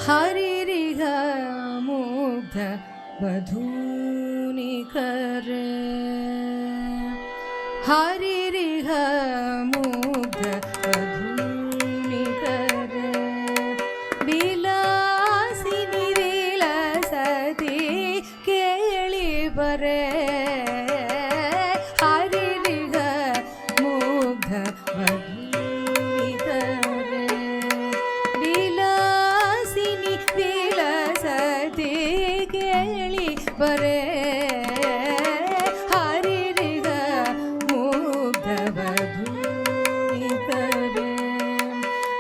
हरिरिह मुग्ध वधूनिकर हरिरिह मुग्ध वधूनिकर विलासिनी विलसति केळि बरे हरिरिह मुग्ध बरे हरिरिग मुग्ध वधूनिकर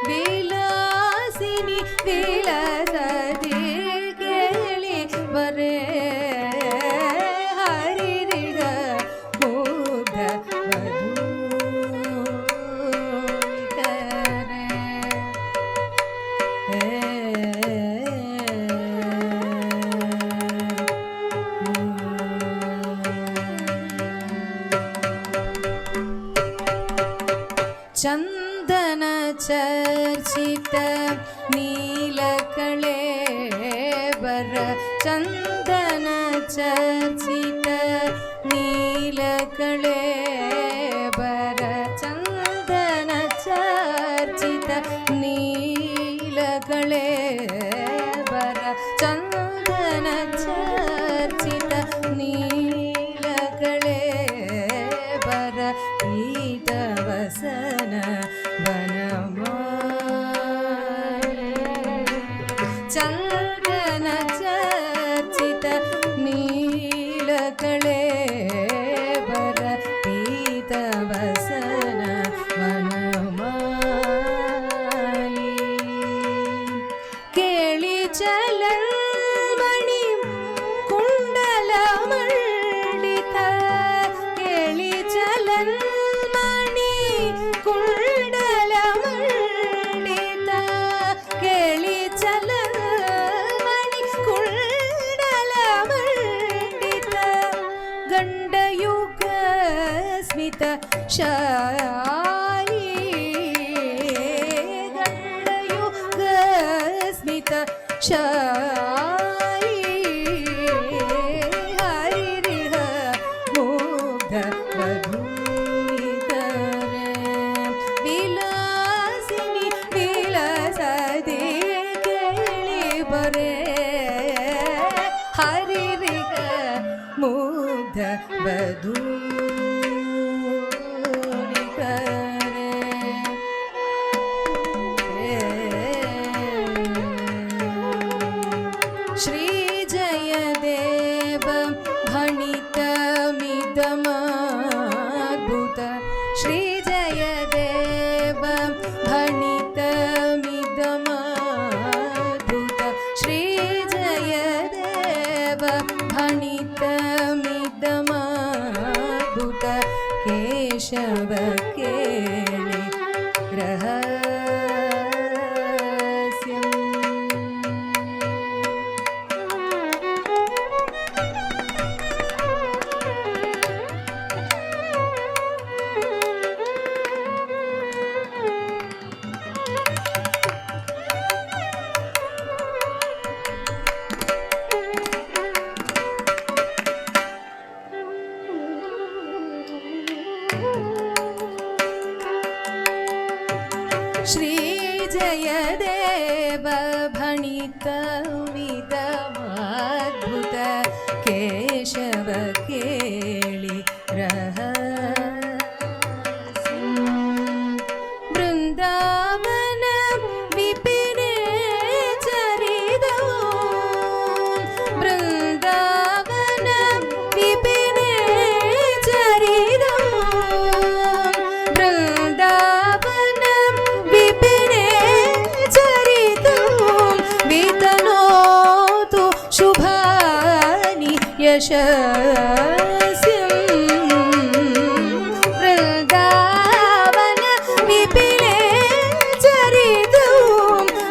विलासिनी विलसति केळि बरे हरिरिग मुग्ध चंदन चर्चित नीलकळेबर चंदन चर्चित नीलकळेबर चंदन चर्चित नीलकळेबर चंदन चर्चित नीलकळेबर पीतवसन चंदन चर्चित नीलकळेबर पीतवसन वनमाली केळि चलन्मणि कुण्डलमण्डित केळि चलन्मणि कुण्डलमण्डित केळि चलन्मणि कुण्डलमण्डित गण्डयुग स्मित शायी गण्डयुग स्मित शायी हरिरिह मुग्ध वधूनिकर विलासिनी विलसति केळि बरे हरिरिग मुग्ध वधूनिकर श्री जयदेव भणितमिदमद्भुत श्री जयदेव भणितमिदमद्भुत श्री जयदेव भणितमिदमद्भुत केशव केळि रहस्यम् श्री जयदेव भणितमिदमद्भुत केशव केळि रहस्यम् वृंदावन विपिने चरिदौ वृंदावन विपिने चरिदौ वृंदावन विपिने चरिदौ वितनोतु शुभानि यशस्यम् वृंदावन विपिने चरिदौ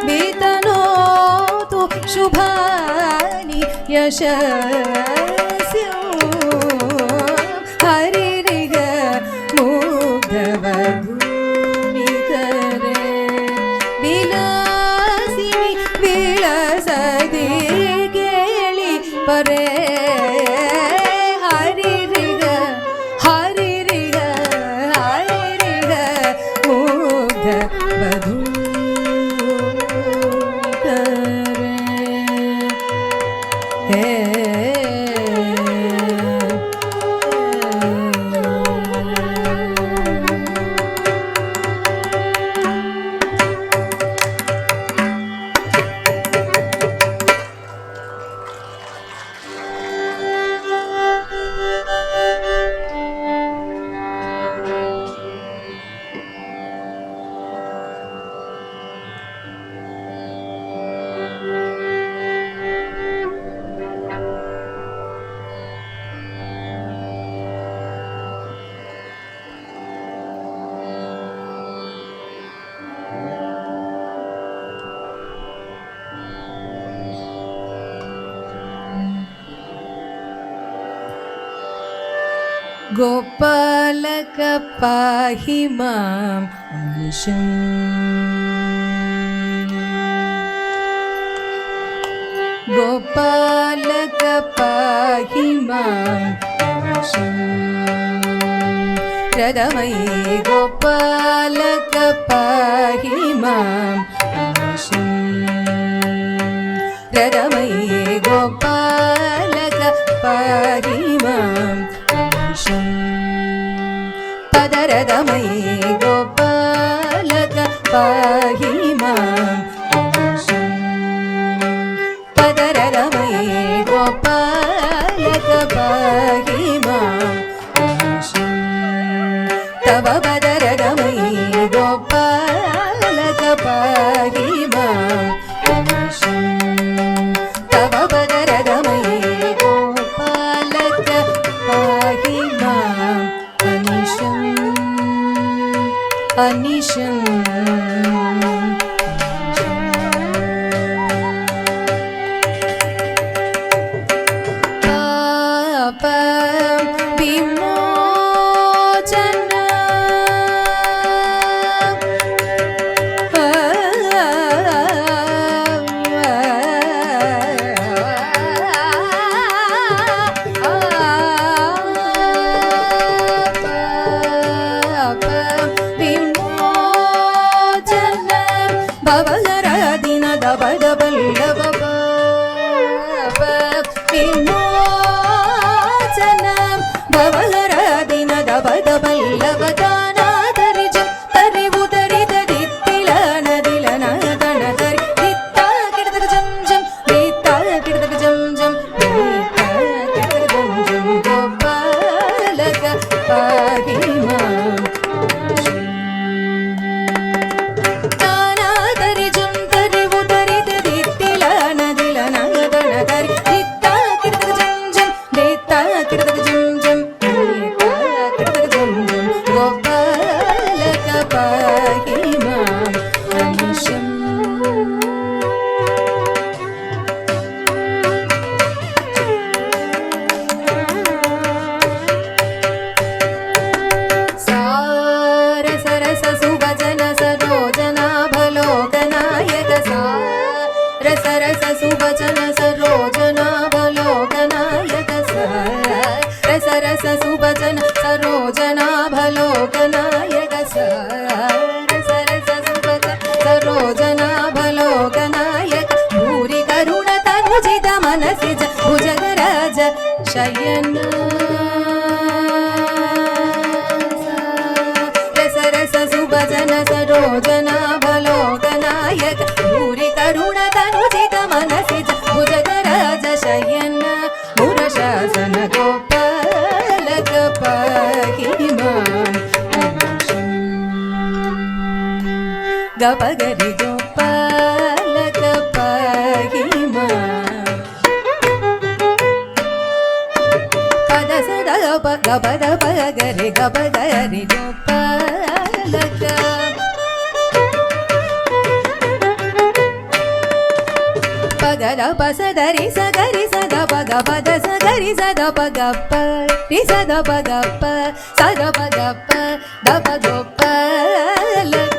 वितनोतु शुभानि यशस्यम् हरिरिग मुग्ध वधूनिकर विलासिनी विला गोपालक पाहि मां अनिशम् गोपालक पाहि मां अनिशम् हृदमयि गोपालक पाहि मां अनिशम् हृदमयि गोपालक पाहि मां पदरदमयि गोपालक पाहि मां पदरदमयि गोपालक पाहि मां तव पदरदमयि गोपालक पाहि मां तव पदरदमयि गोपालक पाहि मां अनिशम् पाप विमोचन भवगरादिन दबदबल्लभ विमोचन भवगरादिन दबदबल्लभ दानादरिजं तरिवु तरिददित्तिल नदिलन गणतरि दित्ता किडदग जं जं दित्ता किडदग जं जं दित्ता किडदग जं जं गोपालक पाहि मां गोपालक पाहि मां अनिशम् सार सरस सुभजन सरोजनाभलोकनायक सार सरस सुभजन सरोजनाभलोकनायक सार सरस सुभजन सरोजनाभलोकनायक सार सरस सुभजन सरोजनाभलोकनायक भूरि करुण तनुजित मनसिज भुजगराज शयन सरस सुभजन सरोजनाभलोकनायक भूरि करुण तनुजित मनसिज भुजगराज शयन मुरशासन गोपालक पाहि मां गपगरि गोपालक पाहि मां पद सदा गपद पगरि गपगरि गोपालक पगद पसदरि सगरि सद पग पद सगरि सद पग रि सद पग सद पग दप गोपालक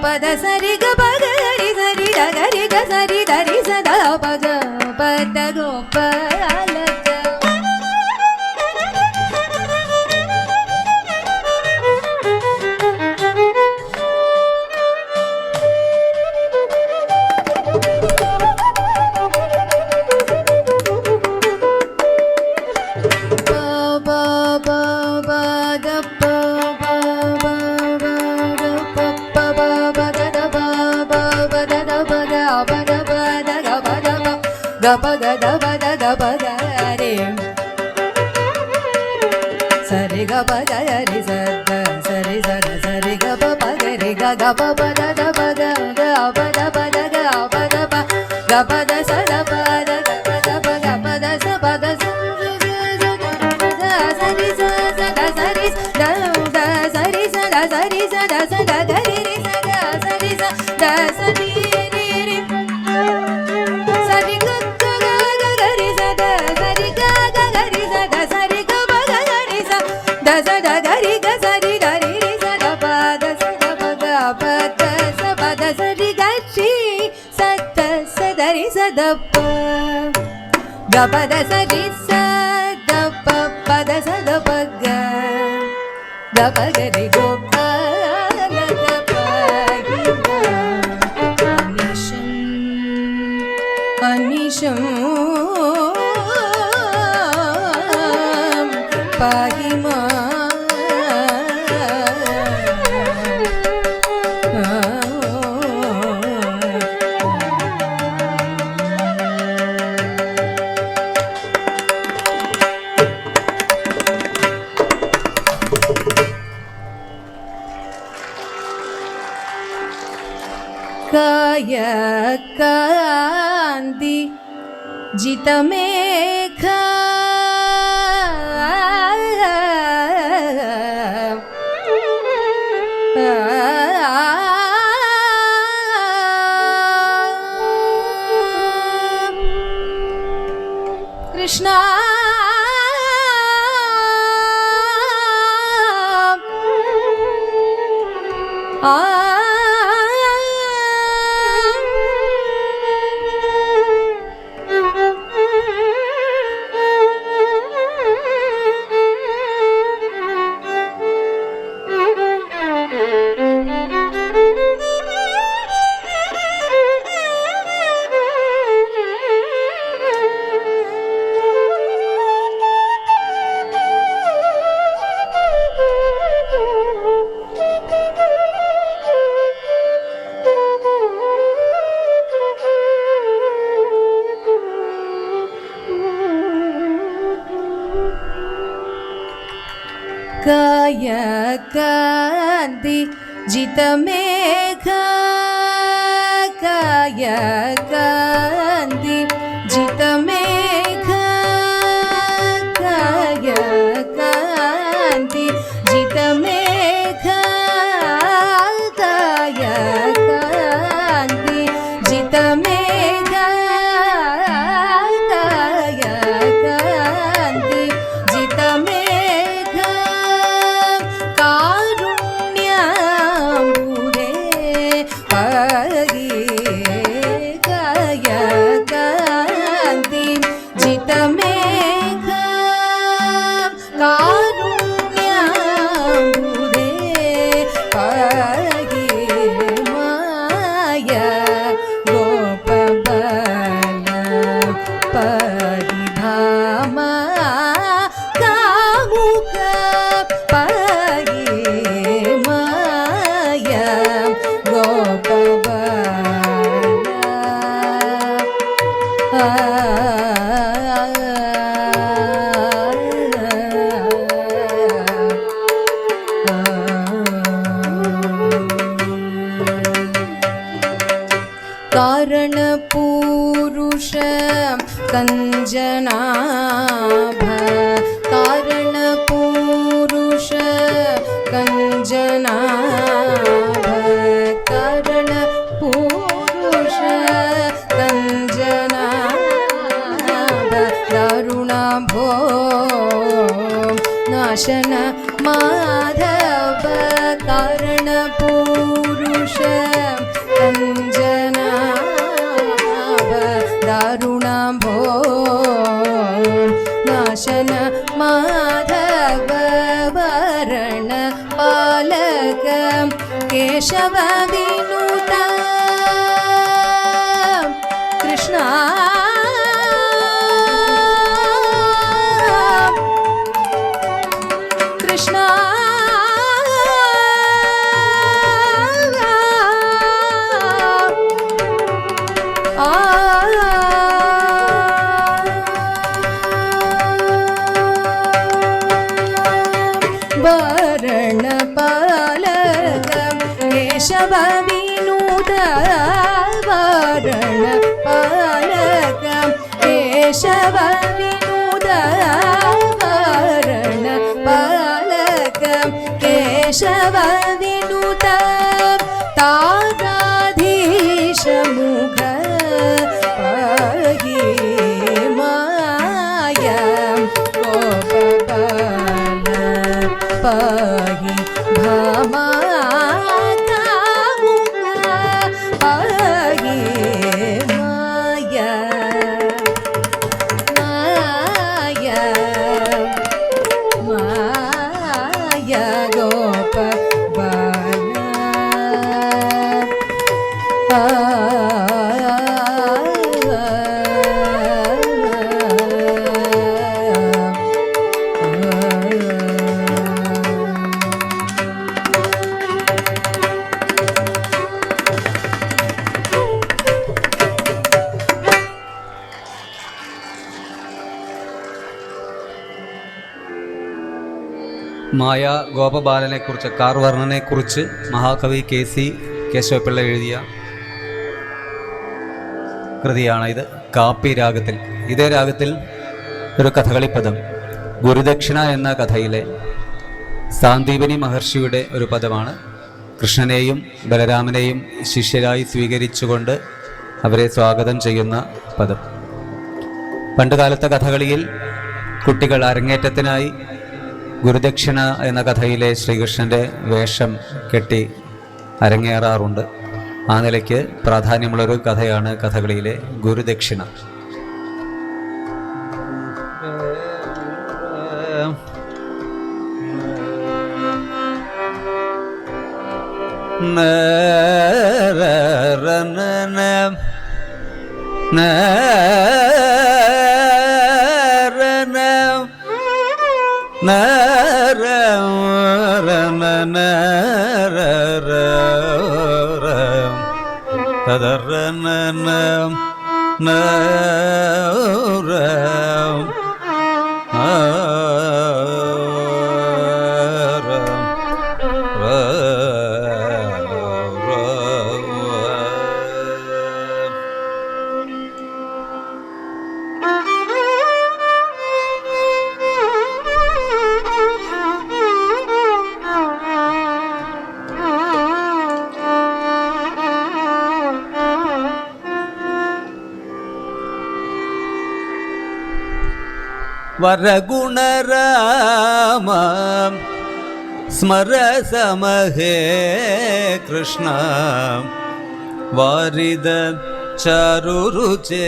पद सरि ग पगरि सरि गरि ग सरि धरि सदा पग पद गोपालक गपग दपद गपग रे सरि गपग रि सद सरि सद सरि गप पगरि ga ga pa pa da da pa ga ga pa da pa da ga pa da pa ga pa da sa da pa da ga pa da pa ga pa da sa pa da sa sa ri sa da sa ri da da sa ri sa da sa ri sa da sa da ga ri ri sa da sa ri sa da sa ri ri ri sa ri ga ga ga ga ri sa da sa ri ga ga ga ri sa da sa ri ga pa ga ga ri sa da sa da ga ri ga sa ri da ri ri sa da pa da sa da pa ga pa da sa pa da sa ri ga ri sa da sa da ri sa da pa ga pa da sa ri sa da pa pa da sa da pa ga ga pa ga ri go pa la ga pa gi ma anisham pahi ma kaya kanti jitamekha Krishna kaya kanti jitamekha kaya kanti jitamekha kaya kanti jitamekha kaya kanti jitamekha kaya kanti jitamekha karunyambude pagi kaya kanti jitamekha karunyambude pagi maya gopabala paridhama kamuka pagi maya कारण पुरुष कंजनाभ कारण पुरुष कंजनाभ कारण पुरुष कंजनाभ दारुणाभो नाशन माधव कारण पुरुष कंजनाभ दारुणाभो नाशन विनूतवारण पालकं केशव विनूतवारण पालकं केशव विनुत ताराधीश मुख पाहि माया गोपाल पाहि भामा पाहि माया माया माया गोपाल മായ ഗോപബാലനെക്കുറിച്ച് കാർവർണനെക്കുറിച്ച് മഹാകവി KC കേശവപിള്ള എഴുതിയ കൃതിയാണ് ഇത്. കാപ്പി രാഗത്തിൽ, ഇതേ രാഗത്തിൽ ഒരു കഥകളിപ്പദം, ഗുരുദക്ഷിണ എന്ന കഥയിലെ സാന്ദീപനി മഹർഷിയുടെ ഒരു പദമാണ്. കൃഷ്ണനെയും ബലരാമനെയും ശിഷ്യരായി സ്വീകരിച്ചുകൊണ്ട് അവരെ സ്വാഗതം ചെയ്യുന്ന പദം. പണ്ടുകാലത്തെ കഥകളിയിൽ കുട്ടികൾ അരങ്ങേറ്റത്തിനായി ഗുരുദക്ഷിണ എന്ന കഥയിലെ ശ്രീകൃഷ്ണൻ്റെ വേഷം കെട്ടി അരങ്ങേറാറുണ്ട്. ആ നിലയ്ക്ക് പ്രാധാന്യമുള്ളൊരു കഥയാണ് കഥകളിയിലെ ഗുരുദക്ഷിണ. വരഗുണരാമ സ്മര സമഹേ കൃഷ്ണ വാരിദ ചാരുരുചേ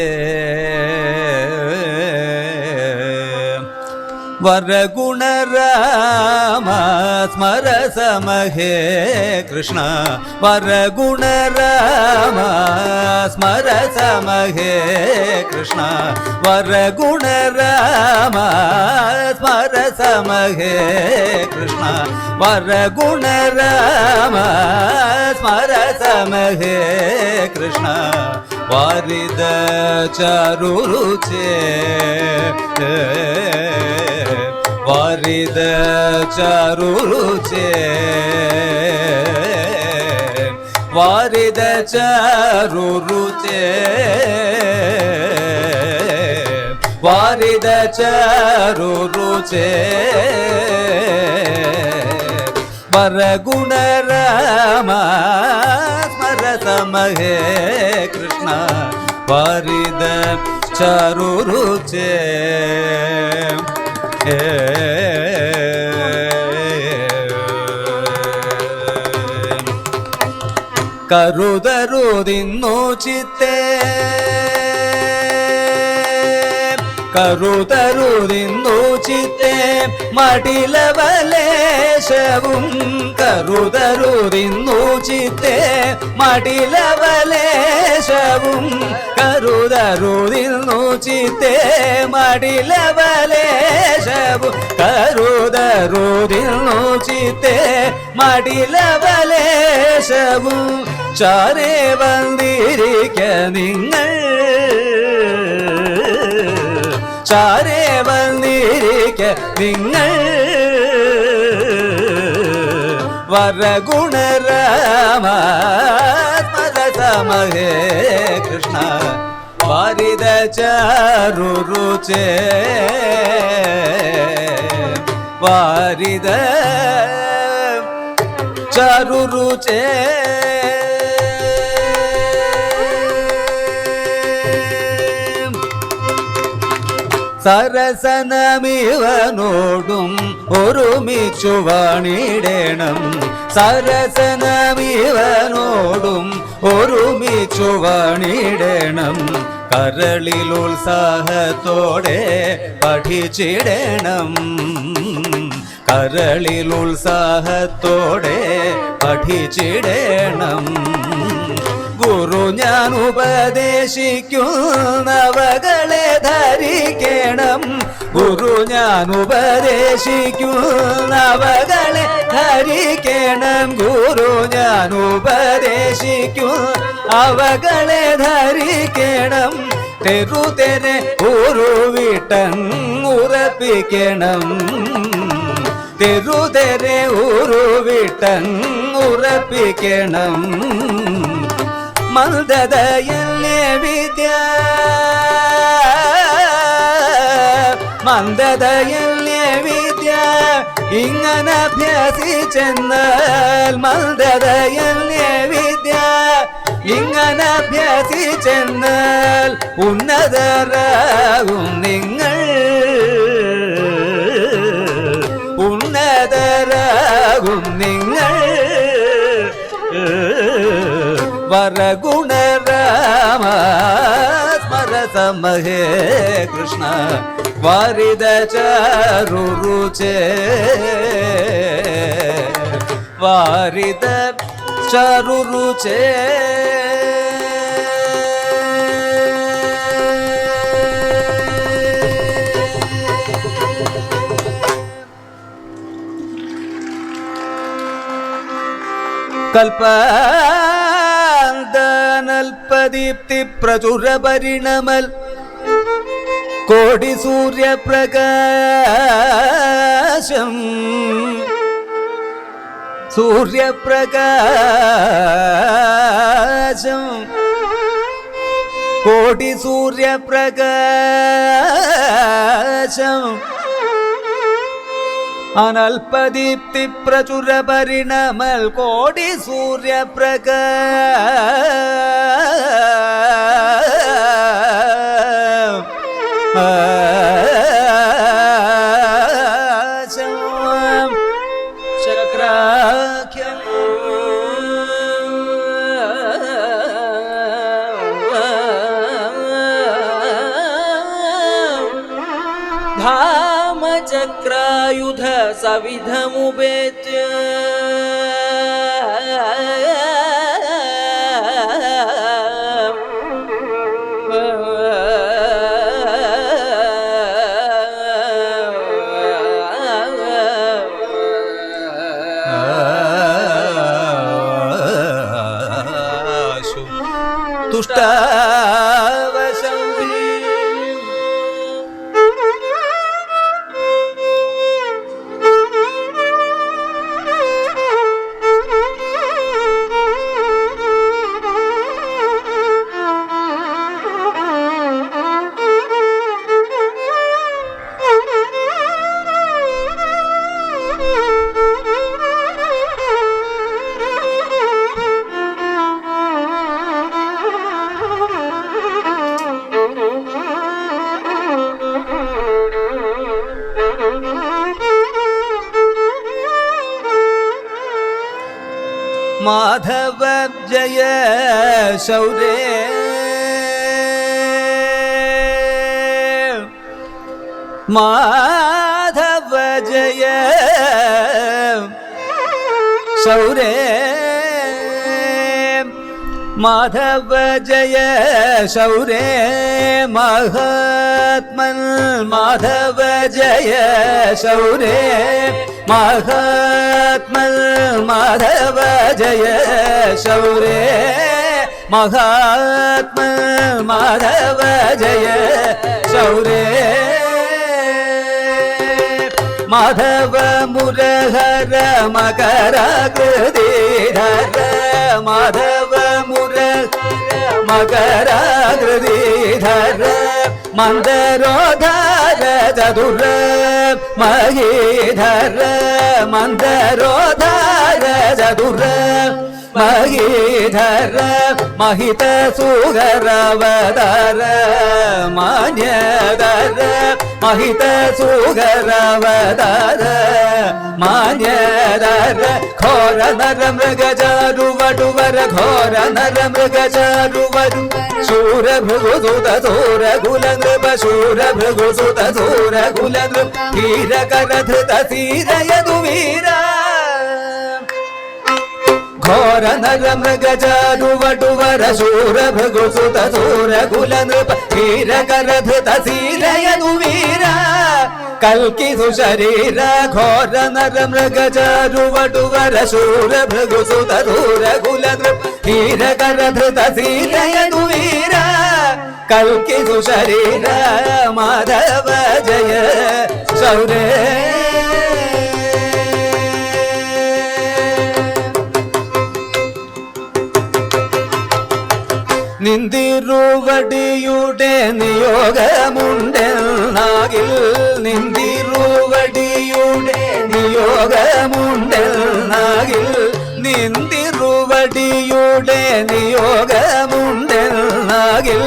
വരഗുണരാമ സ്മര സമഹേ കൃഷ്ണ വരഗുണരാമ സ്മര സമഹേ കൃഷ്ണ വരഗുണരാമ സ്മര സമഹേ കൃഷ്ണ വരഗുണരാമ സ്മര സമഹേ കൃഷ്ണ വാരിദ ചാരുരുചേ വാരിദ ചാരുരുചേ വാരിദ ചാരുരുചേ വാരിദ ചാരുരുചേ വരഗുണരാമ സ്മര സമഹേ കൃഷ്ണ വാരിദ ചാരുരുചേ കരുതരുതിന്നു ചിത്തേ കരുതരുതിന്നു ചിത്തേ മടിലവലേശവും കരുതരുതിന്നു ചിത്തേ മടിലവലേശവും കരുതരുതിന്നു ചിത്തേ മടിലവലേശവും കരുതരുതിന്നു ചിത്തേ മടിലവലേശവും ചാരേ വന്നിരിക്ക നിങ്ങൾ ചാരേ വന്നിരിക്ക നിങ്ങൾ വരഗുണരാമ ಸಮಹೇ ಕೃಷ್ಣ ವಾರಿದ ಚಾರು ರುಚೆ ವಾರಿದ ಚಾರು ರುಚೆ സരസനമിവനോടും ഒരുമിച്ചുവാണിടണം സരസനമിവനോടും ഒരുമിച്ചുവാണിടണം കരളിൽ ഉത്സാഹത്തോടെ പഠിച്ചിടണം കരളിൽ ഉത്സാഹത്തോടെ പഠിച്ചിടണം ഗുരു ഞാൻ ഉപദേശിക്കുന്നവകളെ ധരിക്കണം ഗുരു ഞാൻ ഉപദേശിക്കുന്നവകളെ ധരിക്കണം ഗുരു ഞാൻ ഉപദേശിക്കുന്നവകളെ ധരിക്കണം തെരുതെരെ ഉരുവിട്ടങ്ങുറപ്പിക്കണം തെരുതെരെ ഉരുവിട്ടങ്ങുറപ്പിക്കണം മന്ദതയല്ലേ വിദ്യ മന്ദതയല്ലേ വിദ്യ ഇങ്ങനഭ്യസിച്ചെന്നാൽ മന്ദതയല്ലേ വിദ്യ ഇങ്ങനഭ്യസിച്ചെന്നാൽ ഉന്നതരാകും നിങ്ങൾ ഉന്നതരാകും നിങ്ങൾ വരഗുണരാമ സ്മര സമഹേ കൃഷ്ണ വാരിദ ചാരു രുചേ വാരിദ ചാരു രുചേ കൽപാന്തനൽപദീപ്തി പ്രചുര പരിണമൽ കോടി സൂര്യപ്രകാശം സൂര്യപ്രകാശം കോടി സൂര്യപ്രകാശം അനൽപദീപ്തി പ്രചുര പരിണമൽ കോടി സൂര്യപ്രകാശം ചക്രാഖ്യം ധാമചക്രായുധ സവിധമുപേത്യ തുഷ്ടാവശം മാധവ ജയ ശൗരേ മാധവ ജയ ശൗരേ മാധവ ജയ ശൗരേ മഹാത്മൻ മാധവ ജയ ശൗരേ മഹാത്മൻ മാധവ ജയ ശൗരേ മഹാത്മൻ മാധവ ജയ ശൗരേ മാധവ മുരഹര മകരാകൃതിധര മാധവ മകരാകൃതിധര മന്ദരോധാര ചതുര മഹീധര മന്ദരോധാര ചതുര മഹീധര മഹിത സുഗരവതാര മാന്യധര മഹിത സുഗരവതാര മാന്യധര ഘോര നര മൃഗചാരുവടുവര ഘോര നര മൃഗചാരുവരു ശൂര ഭൃഗുസുത സൂര കുല നൃപ ശൂര ഭൃഗുസുത സൂര കുല നൃപ ധീര കരധൃത ധീരയതു വീര ഘോര നര മൃഗചാരുവടുവര ശൂര ഭൃഗുസുത സൂര കുല നൃപ ധീര കരധൃത ധീരയതു വീര കൽക്കി സുശരീര ഘോര നര മൃഗചാരുവടുവര ശൂര ഭൃഗുസുത സൂര കുല നൃപ ധീര കരധൃത ധീരയതു വീര കൽക്കി സുശരീര മാധവ ജയ ശൗരേ നിന്തിരുവടിയുടെ നിയോഗമുണ്ടെന്നാകിൽ നിന്തിരുവടിയുടെ നിയോഗമുണ്ടെന്നാകിൽ നിന്തിരുവടിയുടെ നിയോഗമുണ്ടെന്നാകിൽ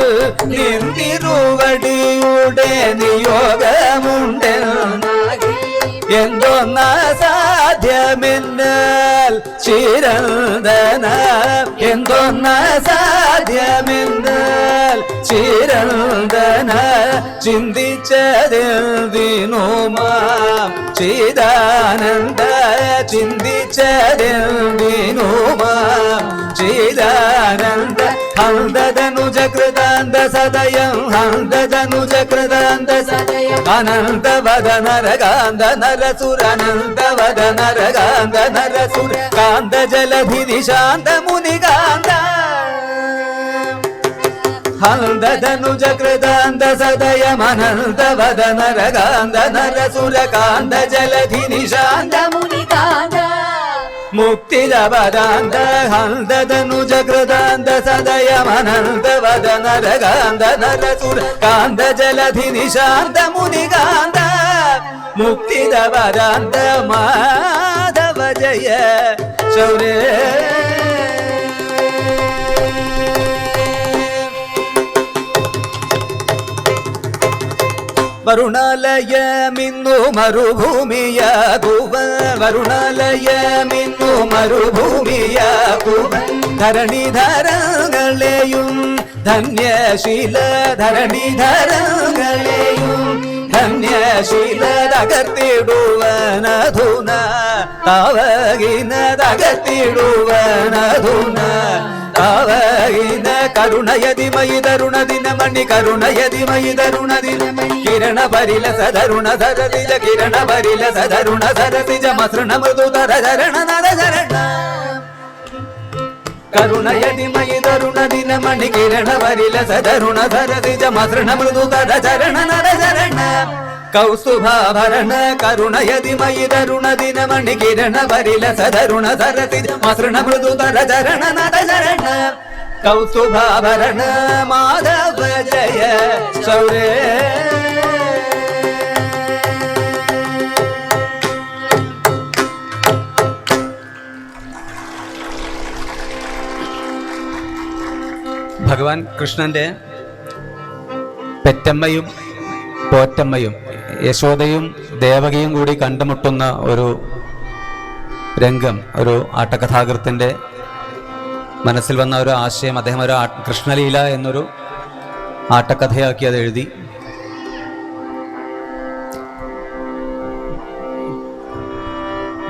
നിന്തിരുവടിയുടെ നിയോഗമുണ്ടെന്നാകിൽ എന്തൊന്ന സാധ്യമെന്നാൽ ചിരന്തന എന്തൊന്ന സാധ്യമെന്നാൽ ചിരന്തന ചിന്തിച്ചതെന്തിനുമാം ചിദാനന്ദ ചിന്തിച്ചതെന്തിനുമാം ചിദാനന്ദ ഹന്തധനുജ കൃതാന്ത സദയം ഹന്തധനുജ കൃതാന്ത സദയം അനന്ത വദനരകാന്ത നരസുരനന്ത വദനരകാന്ത നരസുര കാന്ത ജലധി നിശാന്ത മുനികാന്ത ഹന്തധനുജ കൃതാന്ത സദയം അനന്ത വദനരകാന്ത നരസുര കാന്ത ജലധി നിശാന്ത മുനികാന്ത മുക്തിദപദാന്ത ഹന്തധനുജ കൃതാന്ത സദയമനന്ത വദനരകാന്ത നരസുര കാന്ത ജലധി നിശാന്ത മുനികാന്ത മുക്തിദപദാന്ത മാധവ ജയ ശൗരേ വരുണാലയമിന്നു മരുഭൂമിയാകുവൻ വരുണാലയമിന്നു മരുഭൂമിയാകുവൻ ധരണിധരങ്ങളെയും ധന്യശീല ധരണിധരങ്ങളെയും ധന്യശീല തകർത്തിടുവനധുന താവകിന തകർത്തിടുവനധുന താവകിന കരുണയതിമയി തരുണദിന മണി കരുണയതിമയി തരുണദിന കിരണ പരിലസ തരുണ സരസിജ കിരണ പരിലസ തരുണ സരസിജ മസൃണ മൃദു തരചരണ നരചരണ കരുണയതിമയി തരുണദിന മണി കിരണ പരിലസ തരുണ സരസിജ മസൃണ മൃദു തരചരണ നരചരണ കൗസ്തുഭാഭരണ കരുണയതിമയി തരുണദിന മണി കിരണ പരിലസ തരുണ സരസിജ മസൃണ മൃദു തരചരണ നരചരണ കൗസ്തുഭാഭരണ മാധവ ജയ ശൗരേ ഭഗവാൻ കൃഷ്ണന്റെ പെറ്റമ്മയും പോറ്റമ്മയും യശോദയും ദേവകിയും കൂടി കണ്ടുമുട്ടുന്ന ഒരു രംഗം ഒരു ആട്ടകഥാകൃത്തിന്റെ മനസ്സിൽ വന്ന ഒരു ആശയം അദ്ദേഹം ഒരു കൃഷ്ണലീല എന്നൊരു ആട്ടക്കഥയാക്കി അത് എഴുതി.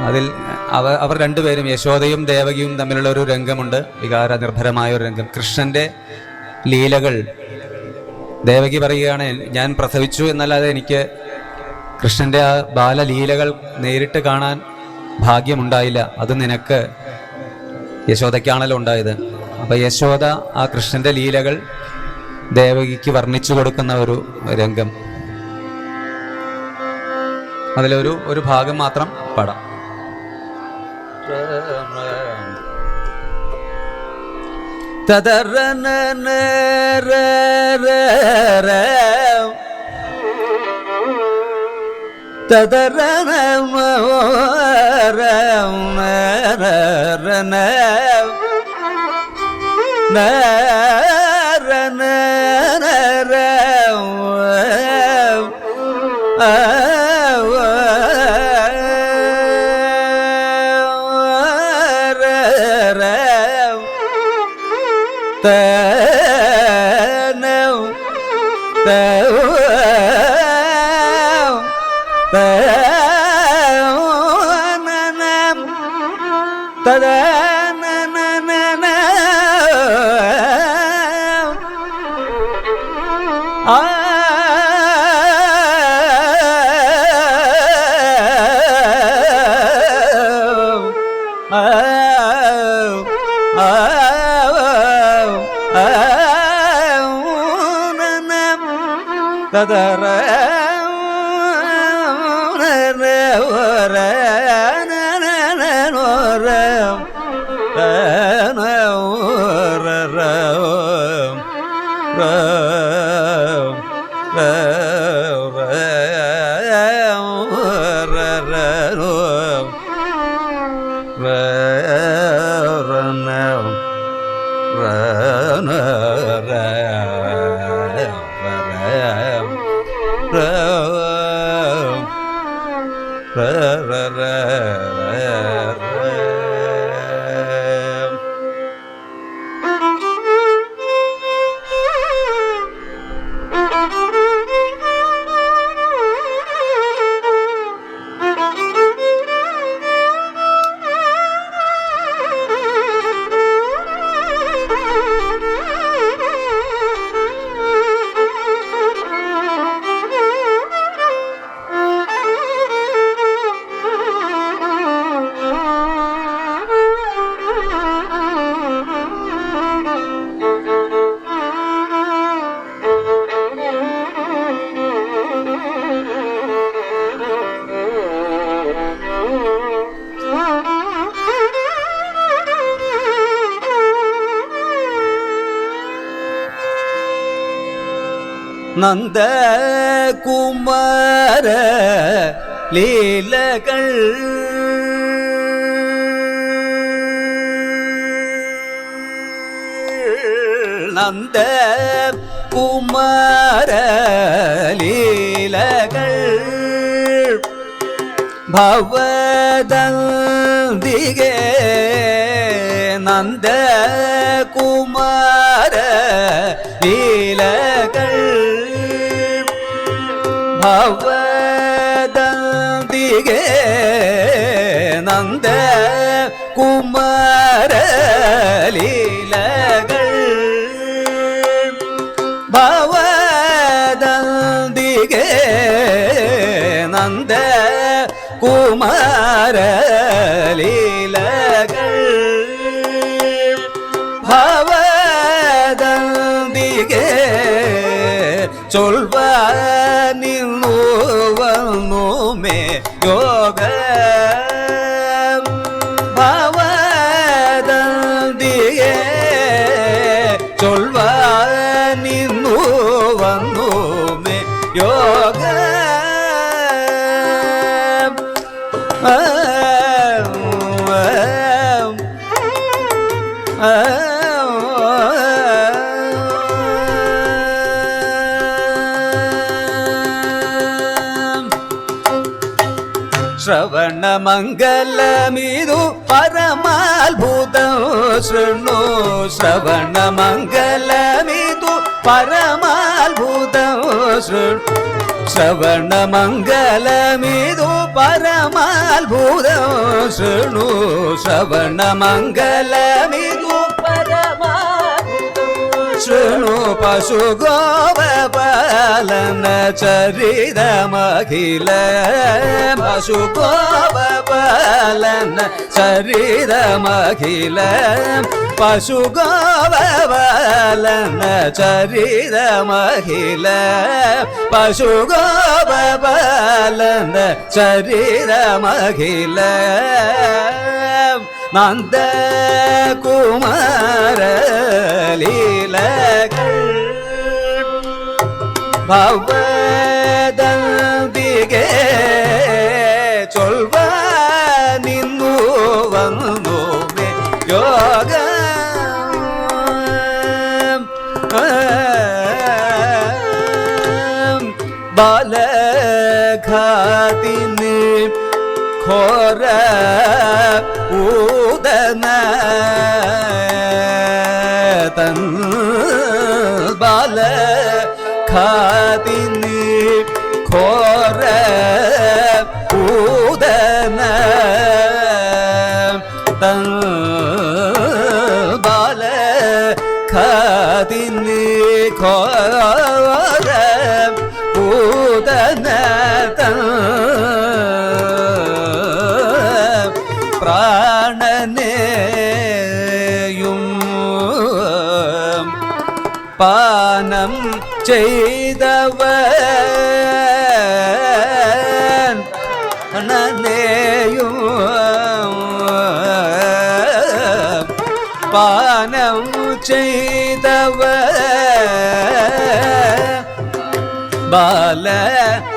അതിൽ അവർ രണ്ടുപേരും യശോദയും ദേവകിയും തമ്മിലുള്ള ഒരു രംഗമുണ്ട്, വികാര നിർഭരമായ ഒരു രംഗം. കൃഷ്ണന്റെ ലീലകൾ ദേവകി പറയുകയാണ്, ഞാൻ പ്രസവിച്ചു എന്നല്ലാതെ എനിക്ക് കൃഷ്ണന്റെ ആ ബാലലീലകൾ നേരിട്ട് കാണാൻ ഭാഗ്യമുണ്ടായില്ല, അത് നിനക്ക് യശോദയ്ക്കാണല്ലോ ഉണ്ടായത്. അപ്പൊ യശോദ ആ കൃഷ്ണന്റെ ലീലകൾ ദേവകിക്ക് വർണ്ണിച്ചു കൊടുക്കുന്ന ഒരു രംഗം, അതിലൊരു ഭാഗം മാത്രം പാടാം. ததரன ததரன நந்த குமார லீலகள் நந்த குமார லீலகள் பவதந்திகே நந்த குமார லீலகள் பவதந்திகே நந்த குமார லீலகள் பவதந்திகே நந்த குமார லீலகள் பவதந்திகே சொல்வனுமே யோக பவதந்திகே சொல்வனுமே யோக ಶ್ರವಣ ಮಂಗಲಮಿದು ಪರಮಾದ್ಭುತಂ ಶೃಣು ಶ್ರವಣ ಮಂಗಲಮಿದು ಪರಮಾದ್ಭುತಂ ಶೃಣು ಶ್ರವಣ ಮಂಗಲಮಿದು ಪರಮಾದ್ಭುತಂ ಶೃಣು ಶ್ರವಣ ಮಂಗಲಮಿದು ಶೃಣು ಪಶು ಗೋಪಾಲನ ಚರಿದಮಖಿಲ ಪಶು ಗೋಪಾಲನ ಚರಿದಮಖಿಲ ಪಶು ಗೋಪಾಲನ ಚರಿದಮಖಿಲ ಪಶು ಗೋಪಾಲನ ಚರಿದಮಖಿಲ ನಂದ ಕುಮಾರ ലീലകൾ ഭവദന്തികെ ചൊൽവ നിന്നു വന്നു മേ യോഗ ബാലഘാതിന് ഘോര ഊദന തൻ ബാലഘാതിന് ഘോര ഊദന തൻ ബാലഘാതിന് ഘോര ഊദന തൻ പ്രാണനെയും പാനം ചെയ്തവൻ പ്രാണനെയും പാനം ചെയ്തവൻ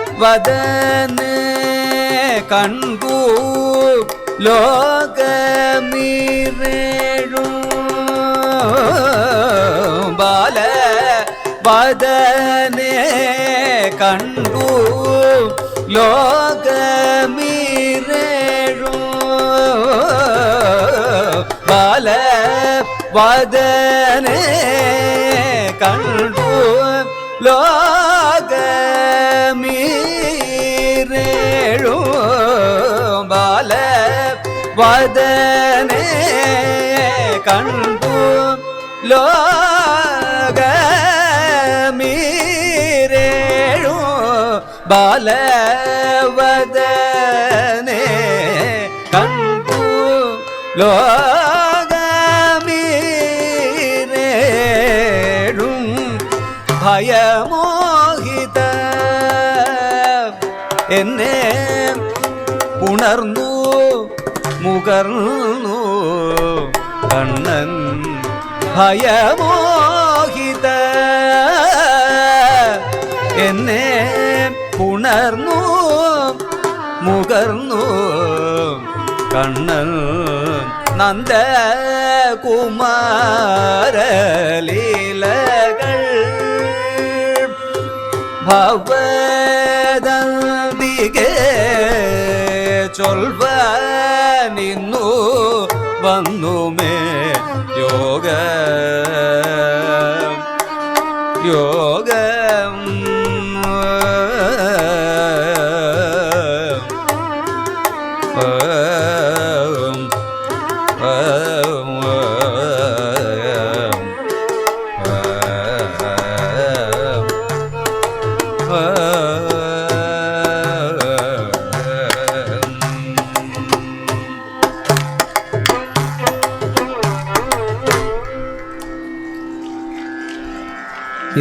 ബാലവദനെ കൺകൂ ലോകമീരേഴും ബാലവദനെ കണ്ടു ലോകമീരേഴും ബാലവദനെ കണ്ടു ലോകമീരേഴും ബാലവദനെ കണ്ടു ലോകമീരേഴും ബാലവദനെ കണ്ടു ലോകമീരേഴും ഭയമോഹിത എന്നെ ഉണർന്നു മുകർന്നു കണ്ണൻ ഭയമോഹിത എന്നെ ഉണർന്നു മുകർന്നു കണ്ണൻ നന്ദകുമാരലീലകൾ ഭവദന്തികെ ചൊൽവ നിന്നു വന്നു മേ യോഗ യോഗം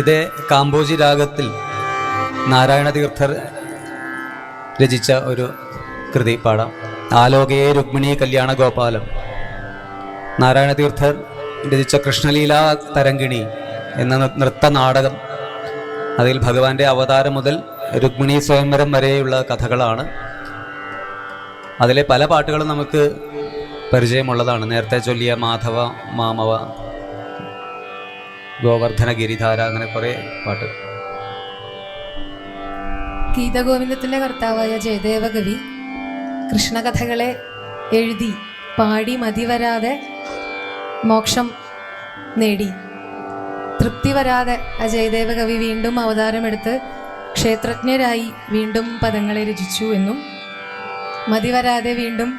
ഇത് കാമ്പോജി രാഗത്തിൽ നാരായണ തീർത്ഥർ രചിച്ച ഒരു കൃതി പാടാം. ആലോകയെ രുക്മിണി കല്യാണ ഗോപാലം. നാരായണ തീർത്ഥർ രചിച്ച കൃഷ്ണലീലാ തരംഗിണി എന്ന നൃത്ത നാടകം. അതിൽ ഭഗവാന്റെ അവതാരം മുതൽ രുക്മിണി സ്വയംവരം വരെയുള്ള കഥകളാണ്. അതിലെ പല പാട്ടുകളും നമുക്ക് പരിചയമുള്ളതാണ്. നേരത്തെ ചൊല്ലിയ മാധവ മാമവ, ഗോവർദ്ധന ഗിരിധാര, അങ്ങനെ കുറെ പാട്ട്. ഗീതഗോവിന്ദത്തിന്റെ കർത്താവായ ജയദേവ കവി കൃഷ്ണകഥകളെ എഴുതി പാടി മതിവരാതെ മോക്ഷം നേടി. തൃപ്തി വരാതെ ആ ജയദേവ കവി വീണ്ടും അവതാരമെടുത്ത് ക്ഷേത്രജ്ഞരായി വീണ്ടും പദങ്ങളെ രചിച്ചു എന്നും, മതിവരാതെ വീണ്ടും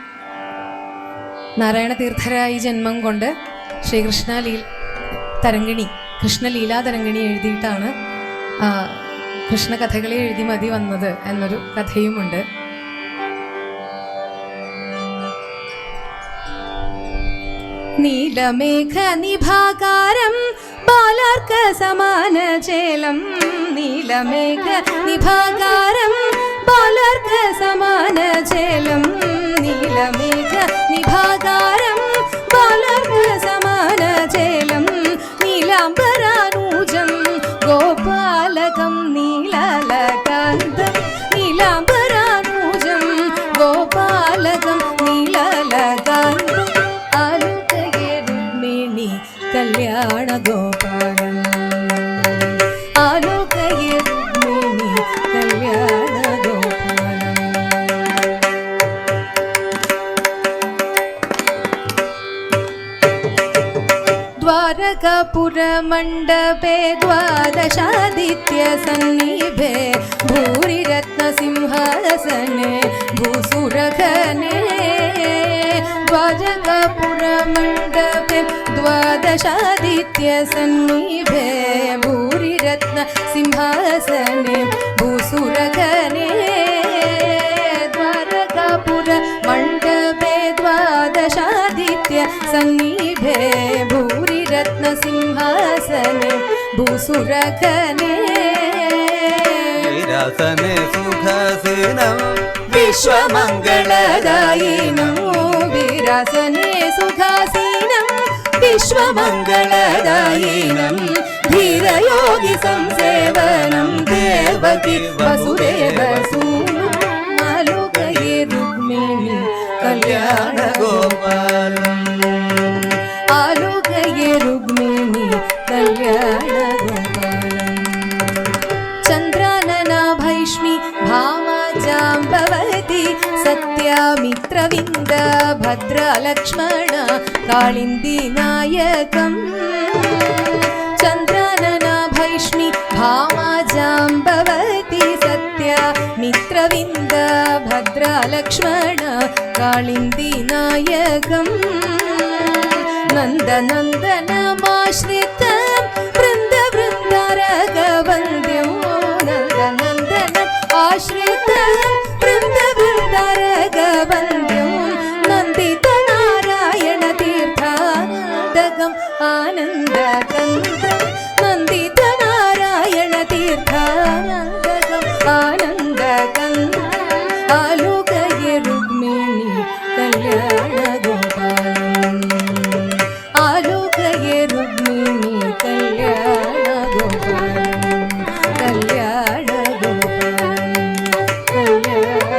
നാരായണ തീർത്ഥരായി ജന്മം കൊണ്ട് കൃഷ്ണലീലാ തരംഗിണി എഴുതിയിട്ടാണ് കൃഷ്ണകഥകളെ എഴുതി മതി വന്നത് എന്നൊരു കഥയുമുണ്ട്. നീലമേഘ നിഭാകാരം ബാലാർക്ക സമാന ചേലം, നീലമേഘ നിഭാകാരം ബാലാർക്ക സമാന ചേലം, നീലമേഘ നിഭാകാരം ബാലാർക്ക സമാന ചേലം, നീല നീലാംബരാനൂജം ഗോപാലകം നീലകാന്തം നീലാംബരാനൂജം ഗോപാലകം നീലകാന്തം ആലുകയെ രുക്മിണി കല്യാണ ഗോപാലം ആലുകയെ രുക്മിണി കല്യാണ ഗോപാലം. ദ്വാരകാപുര മണ്ഡപേ ദ്വാദശാദിത്യ സന്നിഭേ ഭൂരിരത്ന സിംഹാസനെ ഭൂസുരഘനെ ദ്വാരകാപുര മണ്ഡപേ ദ്വാദശാദിത്യ സന്നിഭേ ഭൂരിരത്ന സിംഹാസനെ ഭൂസുരഘനെ ദ്വാരകാപുര മണ്ഡപേ ദ്വാദശാദിത്യ സന്നിഭേ ഭൂരിരത്ന സിംഹാസനെ ഭൂസുരഘനെ വിരാസനെ സുഖാസനം വിശ്വമംഗളദായിനം വിരാസനെ സുഖാസീനം വിശ്വമംഗളദായിനം ധീരയോഗി സംസേവനം ദേവകി വസുദേവസൂനം ആലുകയെ രുക്മിണി കല്യാണ ഗോപാലം ആലുകയെ രുക്മിണി കല്യാണ ഗോപാലം. ചന്ദ്രാനന ഭൈഷ്മി ഭാമാജാംബവതി സത്യാമിത്രവിന്ദ ഭദ്രലക്ഷ്മണ കാളിന്ദി നായകം ചന്ദ്രാനന ഭൈഷ്മി ഭാമാജാംബവതി സത്യാമിത്രവിന്ദ ഭദ്രലക്ഷ്മണ കാളിന്ദി നായകം നന്ദനന്ദനമാശ്രിതം വൃന്ദവൃന്ദരഗവന്ദ്യം നന്ദനന്ദനം ആശ്രിതം വൃന്ദവൃന്ദരഗവന്ദ്യം നന്ദിത നാരായണ തീർത്ഥാനന്ദകം ആനന്ദകന്ദം നന്ദിത നാരായണ തീർത്ഥാനന്ദകം ആനന്ദകന്ദം ആലുകയെ രുക്മിണി കല്യാണ ഗോപാലം ആലുകയെ രുക്മിണി കല്യാണ ഗോപാലം കല്യാണ ഗോപാലം കല്യാണ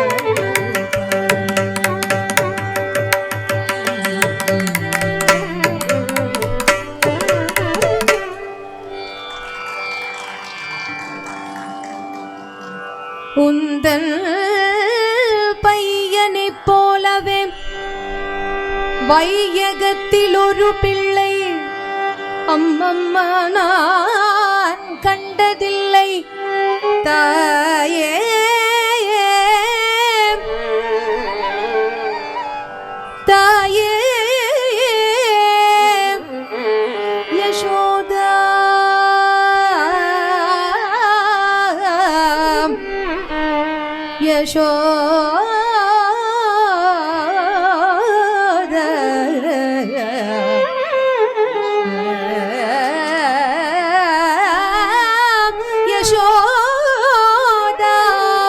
ഉന്തൻ പയ്യനെ പോലവേ வையகத்திலொரு பிள்ளை அம்மம்மா நான் கண்டதில்லை தாயே தாயே யசோதா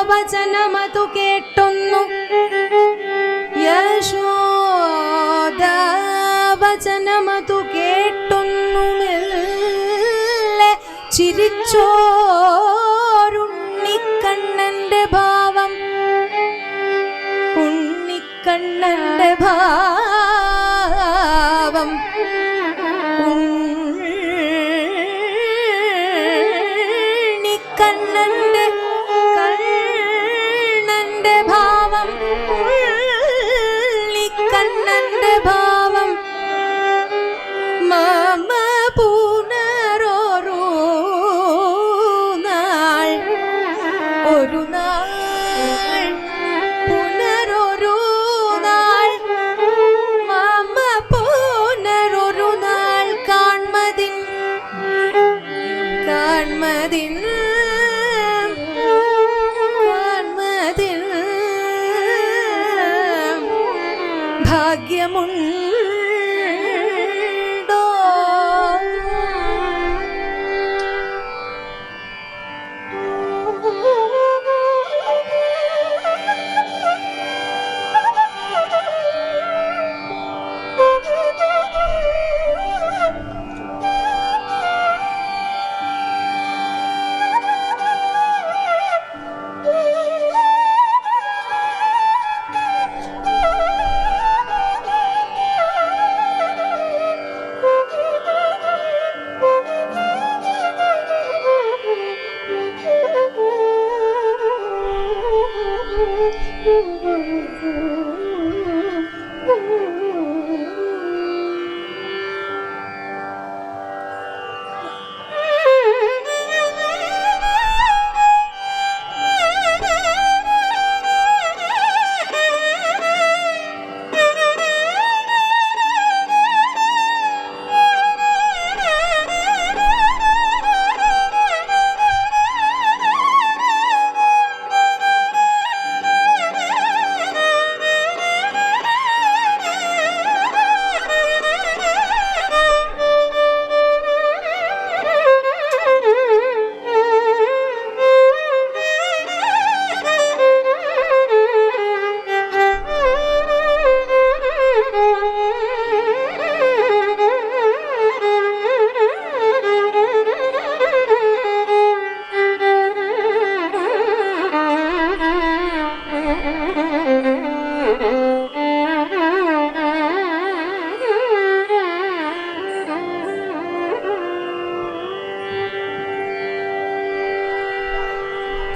വചനമതു കേട്ടൊന്നു വചനമതു കേട്ടൊന്നു മെല്ലെ ചിരിച്ചോരുണ്ണിക്കണ്ണന്റെ ഭാവം ഉണ്ണിക്കണ്ണന്റെ ഭാവം ഉണ്ണിക്കണ്ണന്റെ കണ്ണന്റെ ഭാവം ഉണ്ണിക്കണ്ണന്റെ ഭാവം മമ പുനരൊരു നാൾ ഒരു നാൾ പുനരൊരു നാൾ മമ പുനരൊരു നാൾ കാൺമതിൻ കാൺമതിൻ കാൺമതിൻ ഭാഗ്യമുണ്ടോ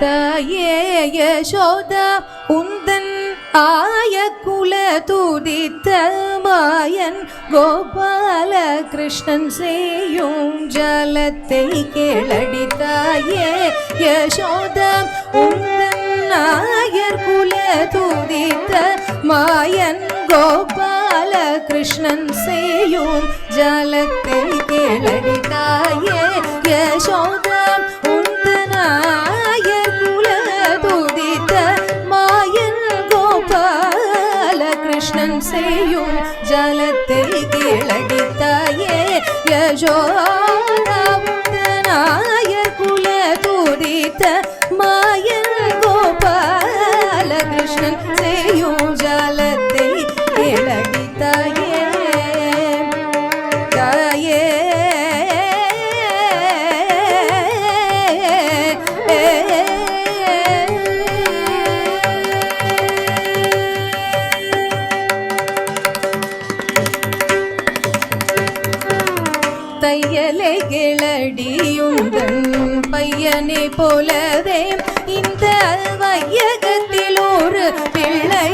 தாயே யசோதா உந்தன் ஆய குல துதித்த மாயன் கோபால கிருஷ்ணன் செய்யும் ஜலத்தை கேளடி தாயே யசோதா உந்தன் ஆயர் குல துதித்த மாயன் கோபால கிருஷ்ணன் செய்யும் ஜலத்தை கேளடி தாயே யசோதா உந்தன் ஆயர் குல துதித்த மாயன் கோபால கிருஷ்ணன் செய்யும் ஜலத்தை கேளடி தாயே யசோதா உந்தன் ஆயர் குல துதித்த மாயன் கோபால கிருஷ்ணன் செய்யும் ஜலத்தை கேளடி தாயே தாயே தையலை கிளடியுந்தன் பையனை போலவே இந்த வையகத்தில் ஒரு பிள்ளை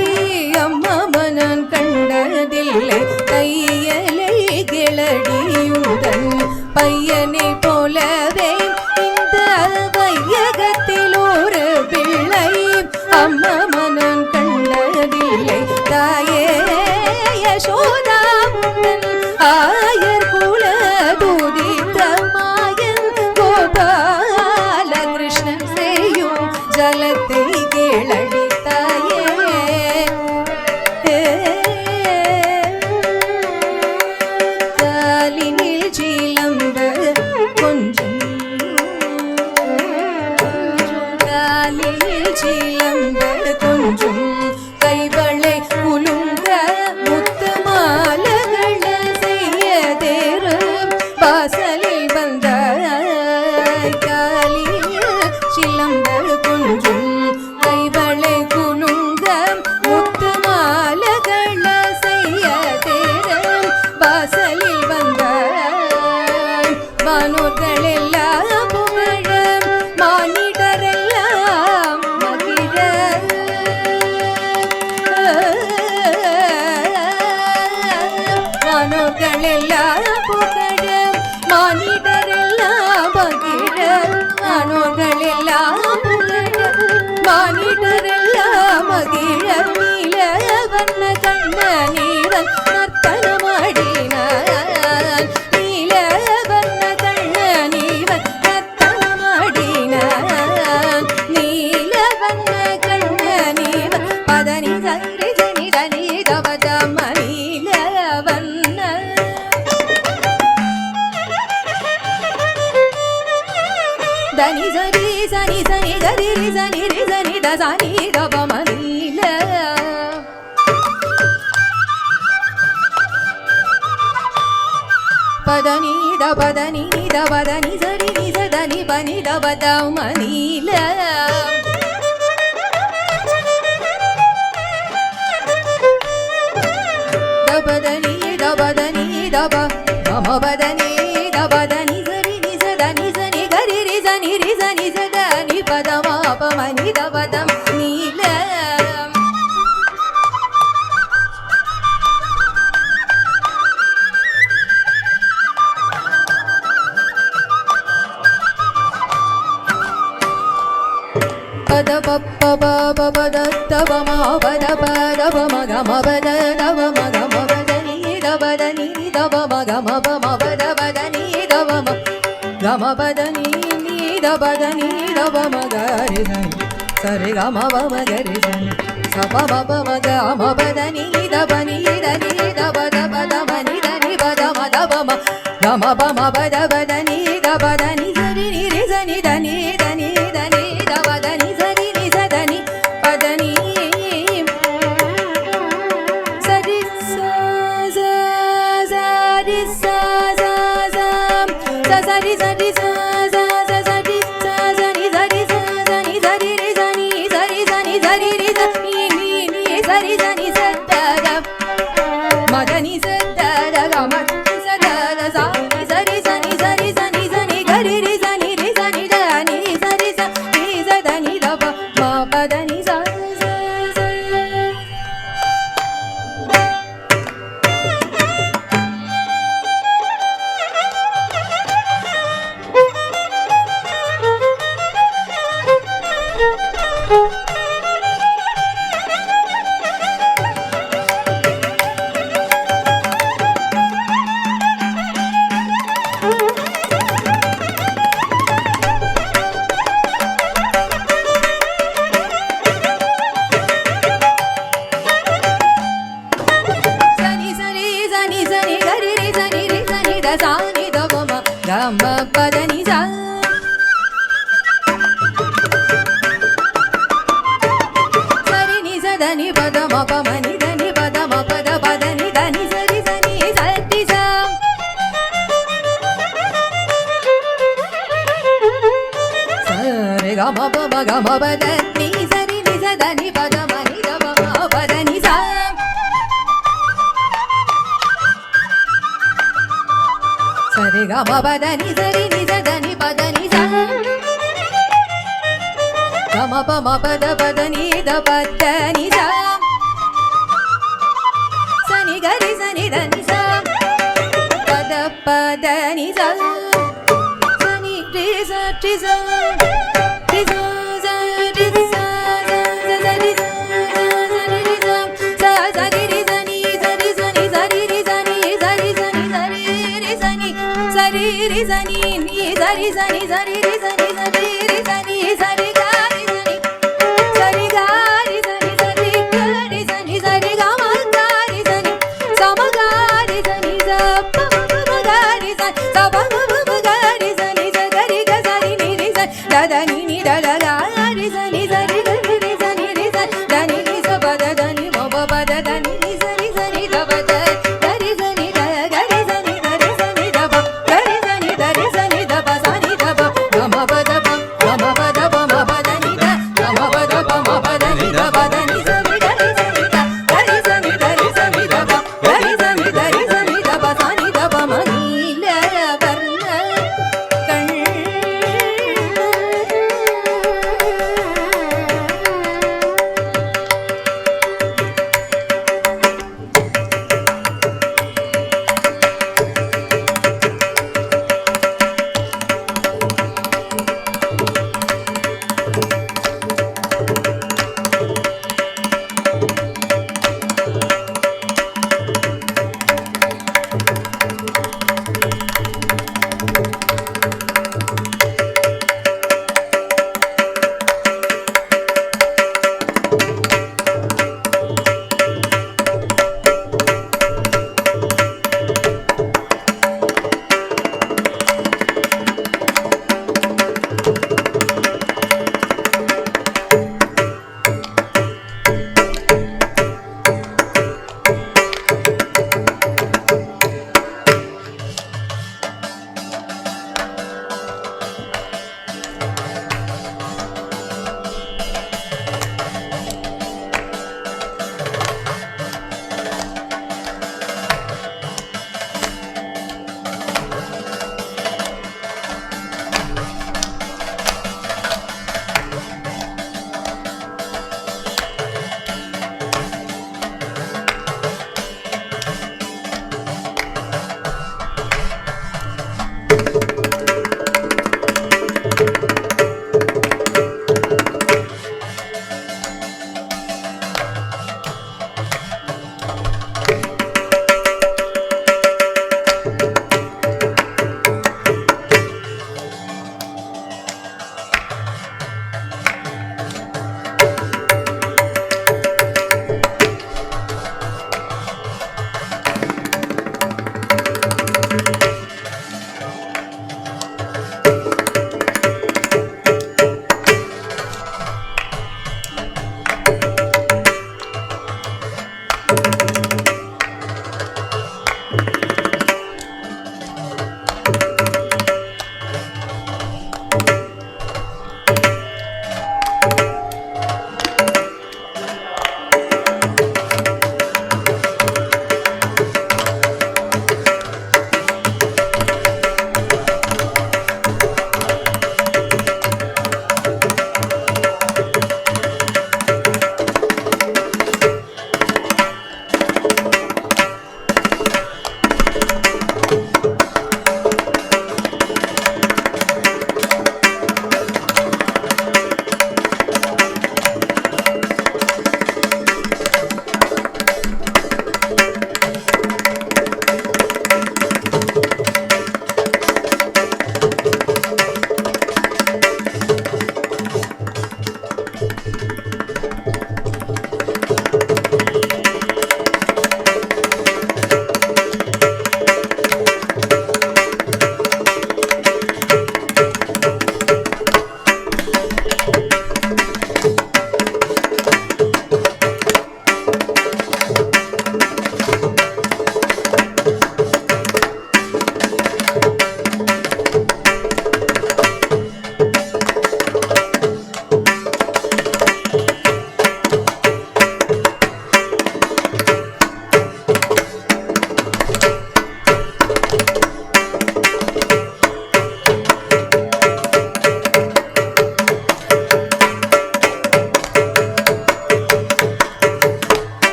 அம்மமனன் கண்டதில்லை தையலை கிளடியுந்தன் பையனை போலவே இந்த வையகத்தில் ஒரு பிள்ளை அம்மமனன் கண்டதில்லை தாயே யசோதா உந்தன் ஆயர் குல துதித்த மாயன் கோபால கிருஷ்ணன் செய்யும் ஜலத்தை கேளடி தாயே காலினில் சிலம்ப கொஞ்சம் காலினில் சிலம்ப கொஞ்சம் கைவளை குலுங்க முத்து மாலைகள் செய்ய தேரு வாசலில் வந்த காலில் சிலம்பல் கொஞ்சம் கைவளை குலுங்க முத்து மாலைகள் செய்ய தேரு வாசலில் வந்த வானோர்கள் எல்லாம் புகழ மானிடரெல்லாம் மகிழ வானோர்களெல்லாம் புகழ மானிடரெல்லாம் மகிழ வானோர்களெல்லாம் புகழ மானிடரெல்லாம் மகிழ நீல வண்ண கண்ண நீவன் நர்த்தனமாடினான் நீல வண்ண கண்ண நீவன் நர்த்தனமாடினான் நீல வண்ண கண்ண நீவன் பதனி சரி ஜனி தனி தபதம நீல வண்ண தனி சரி சனி சனி கரி சனி ரி சனி த சனி தபம நீல பதனி தபதனி தபதனி சரி நி சதனி பனி தபதம நீல தபதனி தபதனி தப மம பதனி தபதனி சரி நி சதனி சனி கரி ரி சனி சதனி பதம பமனி தபதம் நீல பத பப்ப பப பத தவ மா பத பத பம கம பத தவ ம கம பத நீ தபத நீ தவ ம கம பம பத பத நீ தவ ம கம பத நீ நீ தபத நீ தவ ம கரி சனி சரி கம பம கரி சனி சப பப ம கம பத நீ தப நீ தனி தபத பத மனி தனி பத ம தவ ம கம பம பத பத நீ தபத நீ சரி நீ ரி சனி தனி தனி தனி தபத நீ சரி நீ சதனி பத நீ சரி சா சரி சா சரி சரி சா சரி சா சரி சரி சா சரி சரி ரி சனி சரி சனி சரி ரி சனி நீ சரி சனி சத்தர மதனி சத்தர கம சதர சா சரி சனி சரி சனி சனி கரி ரி சனி ரி சனி தனி சரி சனி சதனி ni sa sari ni sa da ni pa da ma pa ma ni da ni pa da ma pa da ni da ni sa ri sa ni sa ti sa sa re ga ma pa da ni sa ri ni sa da ni pa da ma ni da pa ma pa da ni sa sa re ga ma pa da ni sa ri ni sa da ni pa da ni sa ga ma pa da ni da pa da ni sa sa ni ga ri sa ni da ni sa pa da ni sa sa ni ri sa ri sa ri sa sa ri sa sa sa ri sa sa ri ri sa sa sa ri ri sa ni sa ri sa ni sa ri ri sa ni sa ri sa ni sa ri ri sa ni sa ri ri sa ni ni sa ri sa ni sa ri ri sa ni sa ri ri sa ni sa ri ga ri sa ni sa ri ga ri sa ni sa ri ga ri sa ni sa ri ga ma ga ri sa ni sa ma ga ri sa ni sa pa ma ga ri sa sa pa ma ga ri sa ni sa ga ri ga sa ri ni ri sa da da ni ni da da ga ri sa ni sa ri ga ri sa ni ri sa da ni ni sa pa da ni ma pa da ni ni sa ni da pa da ri sa ni da ga ri sa ni da ri sa ni da pa ga ri sa ni da ri sa ni da pa sa ni da pa ga ma pa da pa ga ma pa da pa ma pa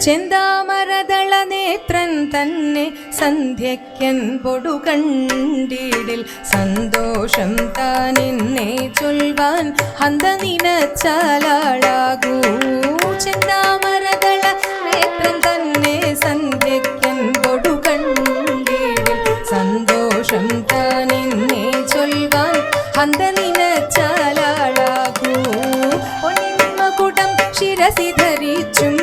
ചെന്താമരദള നേത്രൻ തന്നെ സന്ധ്യയ്ക്കൻ പൊടു കണ്ടിടിൽ സന്തോഷം താനെന്നെ ചൊൽവാൻ ഹന്ത നിനച്ചാലാളാകൂ. ചെന്താമരദള നേത്രൻ തന്നെ സന്ധ്യയ്ക്കൻ പൊടു കണ്ടിടിൽ സന്തോഷം താനെന്നെ ചൊൽവാൻ ഹന്ത നിനച്ചാലാളാകൂ. പൊന്മകുടം ശിരസി ധരിച്ചും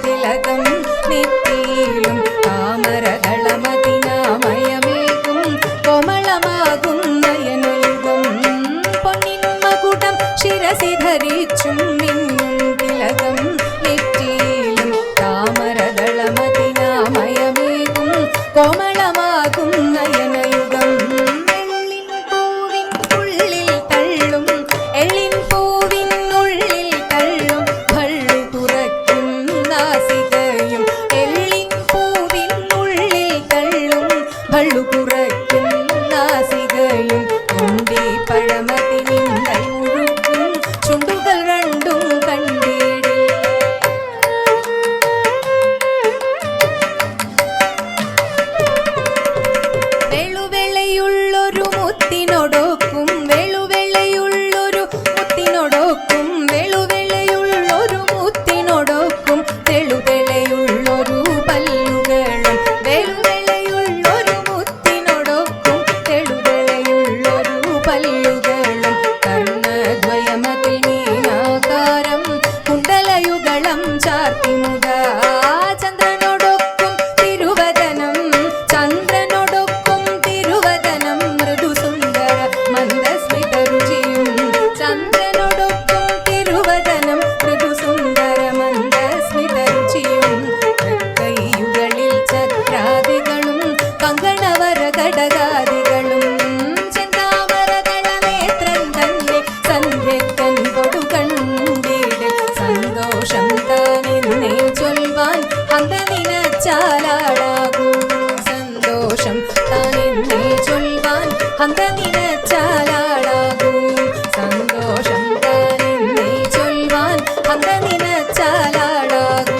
തിലകം നെറ്റിയിലും താമരദളമതിനാമയമേകും കോമളമാകും നയനയുഗം. പൊന്നിന്മകുടം ശിരസി ധരിച്ചും തിലകം നെറ്റിയിലും താമരദളമതിനാമയമേകും കോമളമാകും നയനയുഗം. എള്ളിൻ പൂവിൻ ഉള്ളിൽ തള്ളും എള്ളിൻ പൂവിൻ ഉള്ളിൽ തള്ളും ഭള്ളു കുറയ്ക്കും നാസികയും എള്ളിൻ പൂവിൻ ഉള്ളിൽ തള്ളും ഭള്ളു കുറയ്ക്കും നാസികയും കൊണ്ടി പഴമതിനിന്നൽ മുഴുക്കും ചുണ്ടുകൾ രണ്ടും കണ്ടിടിൽ. വെളുവെളയുള്ളൊരു മുത്തിനൊടൊക്കും വെളുവെളയുള്ളൊരു മുത്തിനൊടൊക്കും വെളുവെളയുള്ളൊരു മുത്തിനൊടൊക്കും തെളുതെളയുള്ളൊരു പല്ലുകളും വെളുവെളയുള്ളൊരു മുത്തിനൊടൊക്കും തെളുതെളയുള്ളൊരു പല്ലുകളും കർണദ്വയമതിൽ മീനാകാരം കുണ്ടലയുഗളം ചാർത്തിമുഖ. ചന്ദ്രനോടൊക്കും തിരുവദനം ചന്ദ്രനോടൊക്കും തിരുവദനം മൃദുസുന്ദര മന്ദസ്മിതരുചിയും ചന്ദ്രനോടൊക്കും തിരുവദനം മൃദുസുന്ദര മന്ദസ്മിതരുചിയും. കൈയുകളിൽ ചക്രാദികളും കങ്കണവര ഘടകാദികളും ചെന്താമരദള നേത്രൻ തന്നെ സന്ധ്യക്കൻ പൊടു കണ്ടിടിൽ സന്തോഷം താനെന്നെ ചൊൽവാൻ ഹന്ത നിനച്ചാലാളാകൂ. സന്തോഷം താനെന്നെ ചൊൽവാൻ ഹന്ത നിനച്ചാലാളാകൂ. സന്തോഷം താനെന്നെ ചൊൽവാൻ ഹന്ത നിനച്ചാലാളാകൂ.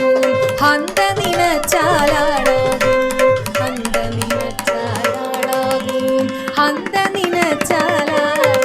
ഹന്ത നിനച്ചാലാളാകൂ. ഹന്ത നിനച്ചാലാളാകൂ. ഹന്ത നിനച്ചാലാളാകൂ.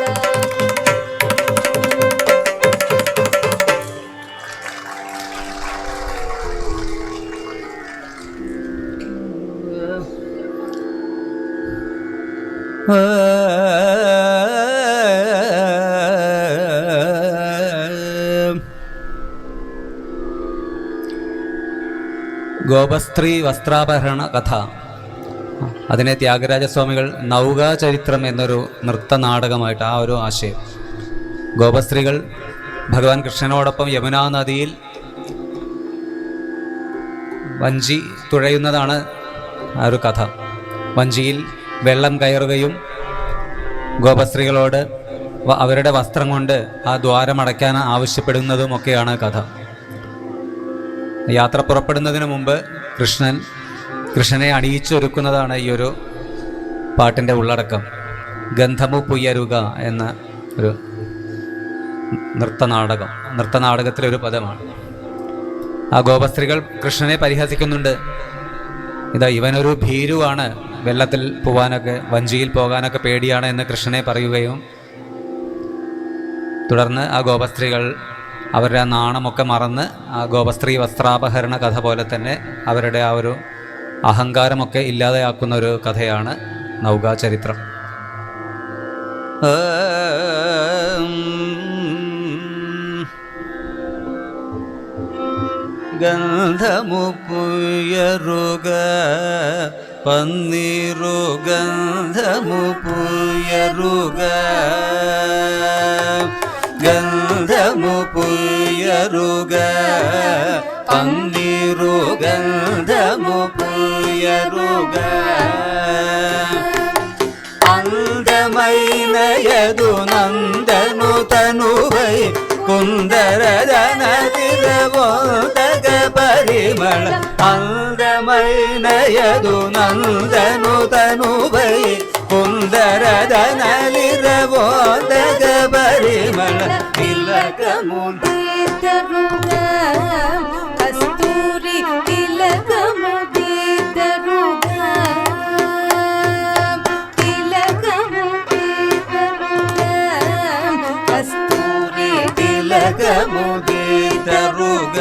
ഗോപസ്ത്രീ വസ്ത്രാപഹരണ കഥ. അതിനെ ത്യാഗരാജസ്വാമികൾ നൗകാചരിത്രം എന്നൊരു നൃത്തനാടകമായിട്ട് ആ ഒരു ആശയം. ഗോപസ്ത്രീകൾ ഭഗവാൻ കൃഷ്ണനോടൊപ്പം യമുനാ നദിയിൽ വഞ്ചി തുഴയുന്നതാണ് ആ ഒരു കഥ. വഞ്ചിയിൽ വെള്ളം കയറുകയും ഗോപസ്ത്രീകളോട് അവരുടെ വസ്ത്രം കൊണ്ട് ആ ദ്വാരമടയ്ക്കാൻ ആവശ്യപ്പെടുന്നതുമൊക്കെയാണ് കഥ. യാത്ര പുറപ്പെടുന്നതിന് മുമ്പ് കൃഷ്ണനെ അണിയിച്ചൊരുക്കുന്നതാണ് ഈ ഒരു പാട്ടിൻ്റെ ഉള്ളടക്കം. ഗന്ധമു പുയരുക എന്ന ഒരു നൃത്തനാടകത്തിലെ ഒരു പദമാണ്. ആ ഗോപസ്ത്രീകൾ കൃഷ്ണനെ പരിഹസിക്കുന്നുണ്ട്. ഇവനൊരു ഭീരുവാണ്, വെള്ളത്തിൽ പോവാനൊക്കെ വഞ്ചിയിൽ പോകാനൊക്കെ പേടിയാണ് എന്ന് കൃഷ്ണനെ പറയുകയും തുടർന്ന് ആ ഗോപസ്ത്രീകൾ അവരുടെ ആ നാണമൊക്കെ മറന്ന് ആ ഗോപസ്ത്രീ വസ്ത്രാപഹരണ കഥ പോലെ തന്നെ അവരുടെ ആ ഒരു അഹങ്കാരമൊക്കെ ഇല്ലാതെയാക്കുന്ന ഒരു കഥയാണ് നൗകാചരിത്രം. ഗന്ധമു പുയരുക പന്നീരു ഗന്ധമു പുയരുക ഗന്ധമു പുയരുക പന്നീരു ഗന്ധമു പുയരുക అందమైనయదు నందను తనువై కుందరదన తిరవోదగ పరిమళ అందమైనయదు నందను తనువై కుందరదనలిరవోదగ పరిమళ తిలకము కస్తూరి తిలకము కస్తూరి తిలకము గీతరుగ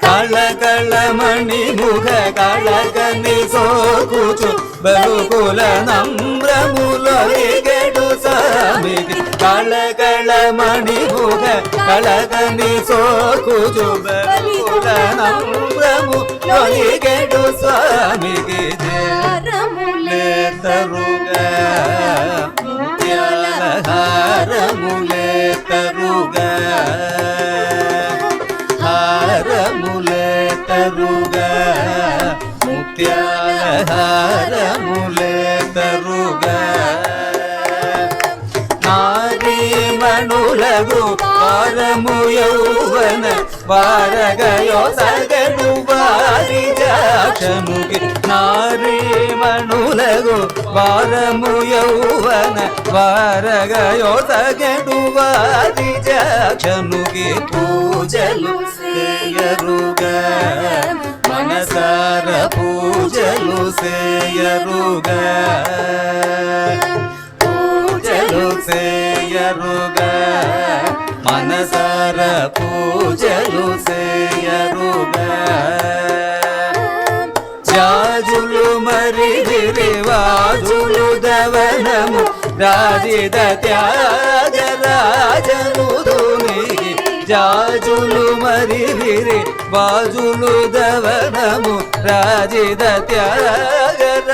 కళకళమణి ముఖ కళకని సోకుచు బలుకుల నమ్రములొలిగెడు స్వామికి కళకళమణి ముఖ కళకని సోకుచు బలుకుల నమ్రములొలిగెడు స్వామికి తరుగా హారములే తరుగా హారములే తరుగా ముత్యాల హారములే తరుగా నారీమణులగు వారము యౌవన వారగయో సగడు వారి జాక్షముకి నారీమణులగు వారము యౌవన వారగయో సగడు వారి జాక్షముకి పూజలు సేయరుగా మనసార పూజలు సేయరుగా పూజలు సేయరుగా మనసార పూజలు సేయరుగా జాజులు మరి విరివాజులు దవనము రాజిద త్యాగరాజనుదునికి జాజులు మరి విరి బాజులు దవనము రాజిద త్యాగరాజనుదునికి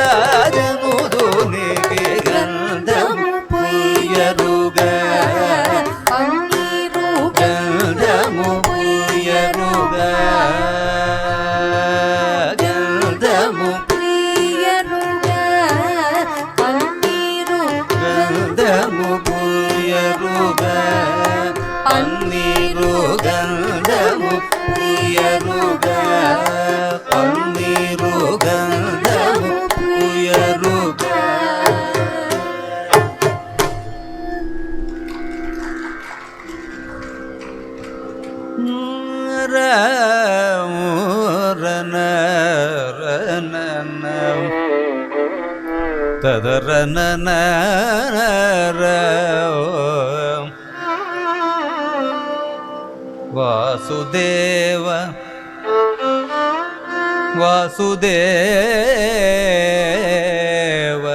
గంధము పూయరుగా గంధము పూయరుగా గంధము గంధము పూయరుగా పన్నీరు గంధము పూయరుగా పన్నీరు గంధము పూయరుగా తదరన వాసుదేవ వాసుదేవ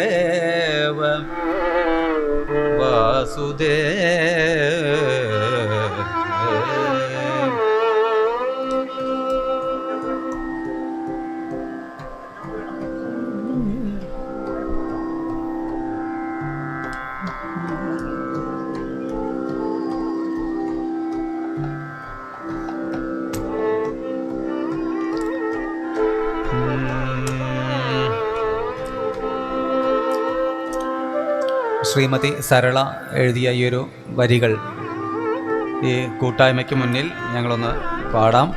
వాసుదేవ వాసుదేవ ശ്രീമതി സരള എഴുതിയ ഈ ഒരു വരികൾ ഈ കൂട്ടായ്മയ്ക്ക് മുന്നിൽ ഞങ്ങളൊന്ന് പാടാം.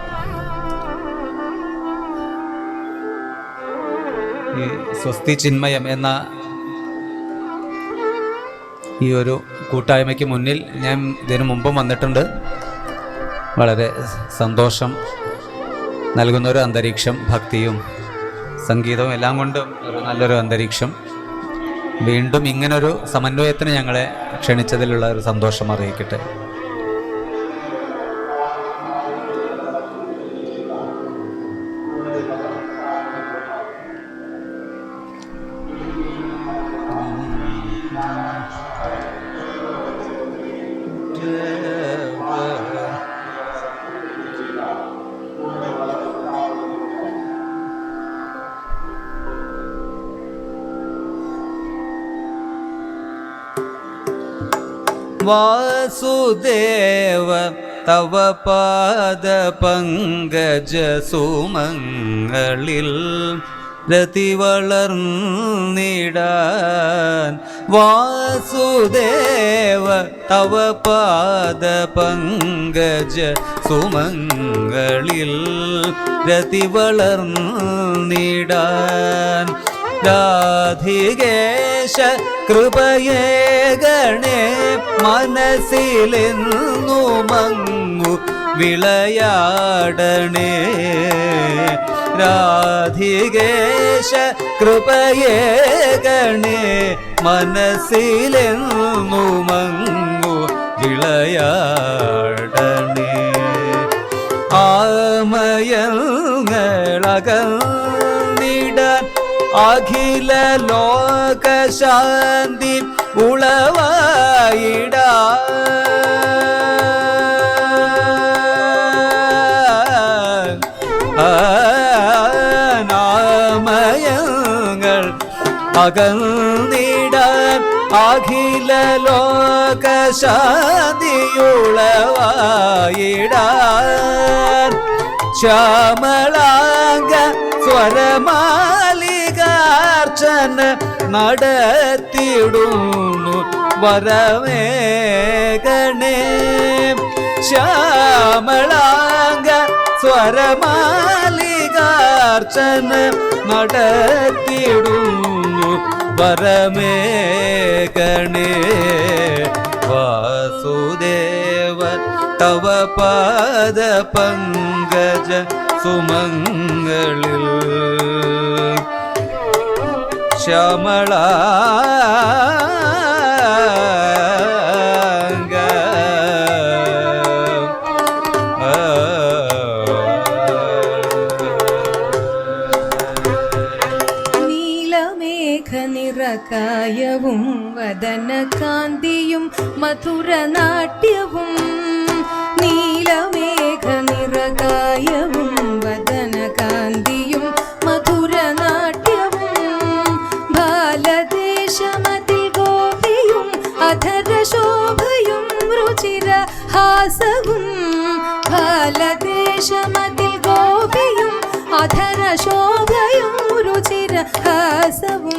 ഈ സ്വസ്തി ചിന്മയം എന്ന ഈ ഒരു കൂട്ടായ്മയ്ക്ക് മുന്നിൽ ഞാൻ ഇതിനു മുമ്പും വന്നിട്ടുണ്ട്. വളരെ സന്തോഷം നൽകുന്നൊരു അന്തരീക്ഷം, ഭക്തിയും സംഗീതവും എല്ലാം കൊണ്ടും ഒരു നല്ലൊരു അന്തരീക്ഷം. വീണ്ടും ഇങ്ങനൊരു സമന്വയത്തിന് ഞങ്ങളെ ക്ഷണിച്ചതിലുള്ള ഒരു സന്തോഷം അറിയിക്കട്ടെ. വാസുദേവ തവ പാദ പങ്കജ സുമങ്ങളിൽ രതി വളർന്നിടാൻ വാസുദേവ തവ പാദ പങ്കജ സുമംഗളിൽ രതി വളർന്നിടാൻ രാധികേശ കൃപയേ ഗണേ മനസ്സിലെന്നു മങ്ങു വിളയാടണേ രാധികേശ കൃപയേ ഗണേ മനസ്സിലെന്നു മങ്ങു വിളയാടണേ ആമയങ്ങളകന്നിടാൻ അഖില ലോകശാന്തി ഉളവായിടാൻ നാമയങ്ങൾ അകന്നിടാൻ അഖില ലോകശാന്തിയുളവായിടാൻ ശ്യാമളാംഗ സ്വരമാലികാർച്ചന നടത്തിടുന്നു വരമേകണേ ശ്യാമളാംഗ സ്വരമാലികാർച്ചന നടത്തിടുന്നു വരമേകണേ വാസുദേവ തവ പാദ പങ്കജ സുമംഗളിൽ ശ്യാമളാംഗ നീലമേഘ നിറകായവും വദനകാന്തിയും മധുരനാട്യവും നീലമേഘ നിറകായവും വദനകാന്തിയും മധുരനാട്യവും ബാലദേശമതിൽ ഗോപിയും അധരശോഭയും രുചിരഹാസവും ബാലദേശമതിൽ ഗോപിയും അധരശോഭയും രുചിരഹാസവും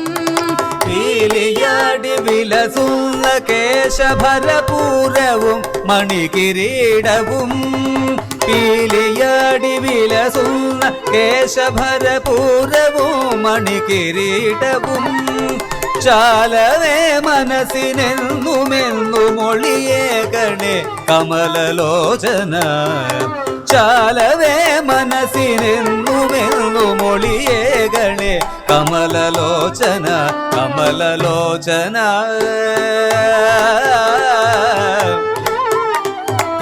പീലിയാടി വിലസുന്ന കേശഭരപൂരവും മണികിരീടവും പീലിയാടി വിലസുന്ന കേശഭരപൂരവും മണികിരീടവും ചാലവേ മനസ്സിനെന്നുമെന്നുമൊളിയേ ഗണേ കമലലോചന ചാലവേ മനസ്സിനെന്നുമെന്നുമൊളിയേ ഗണേ കമലലോചന കമലലോചന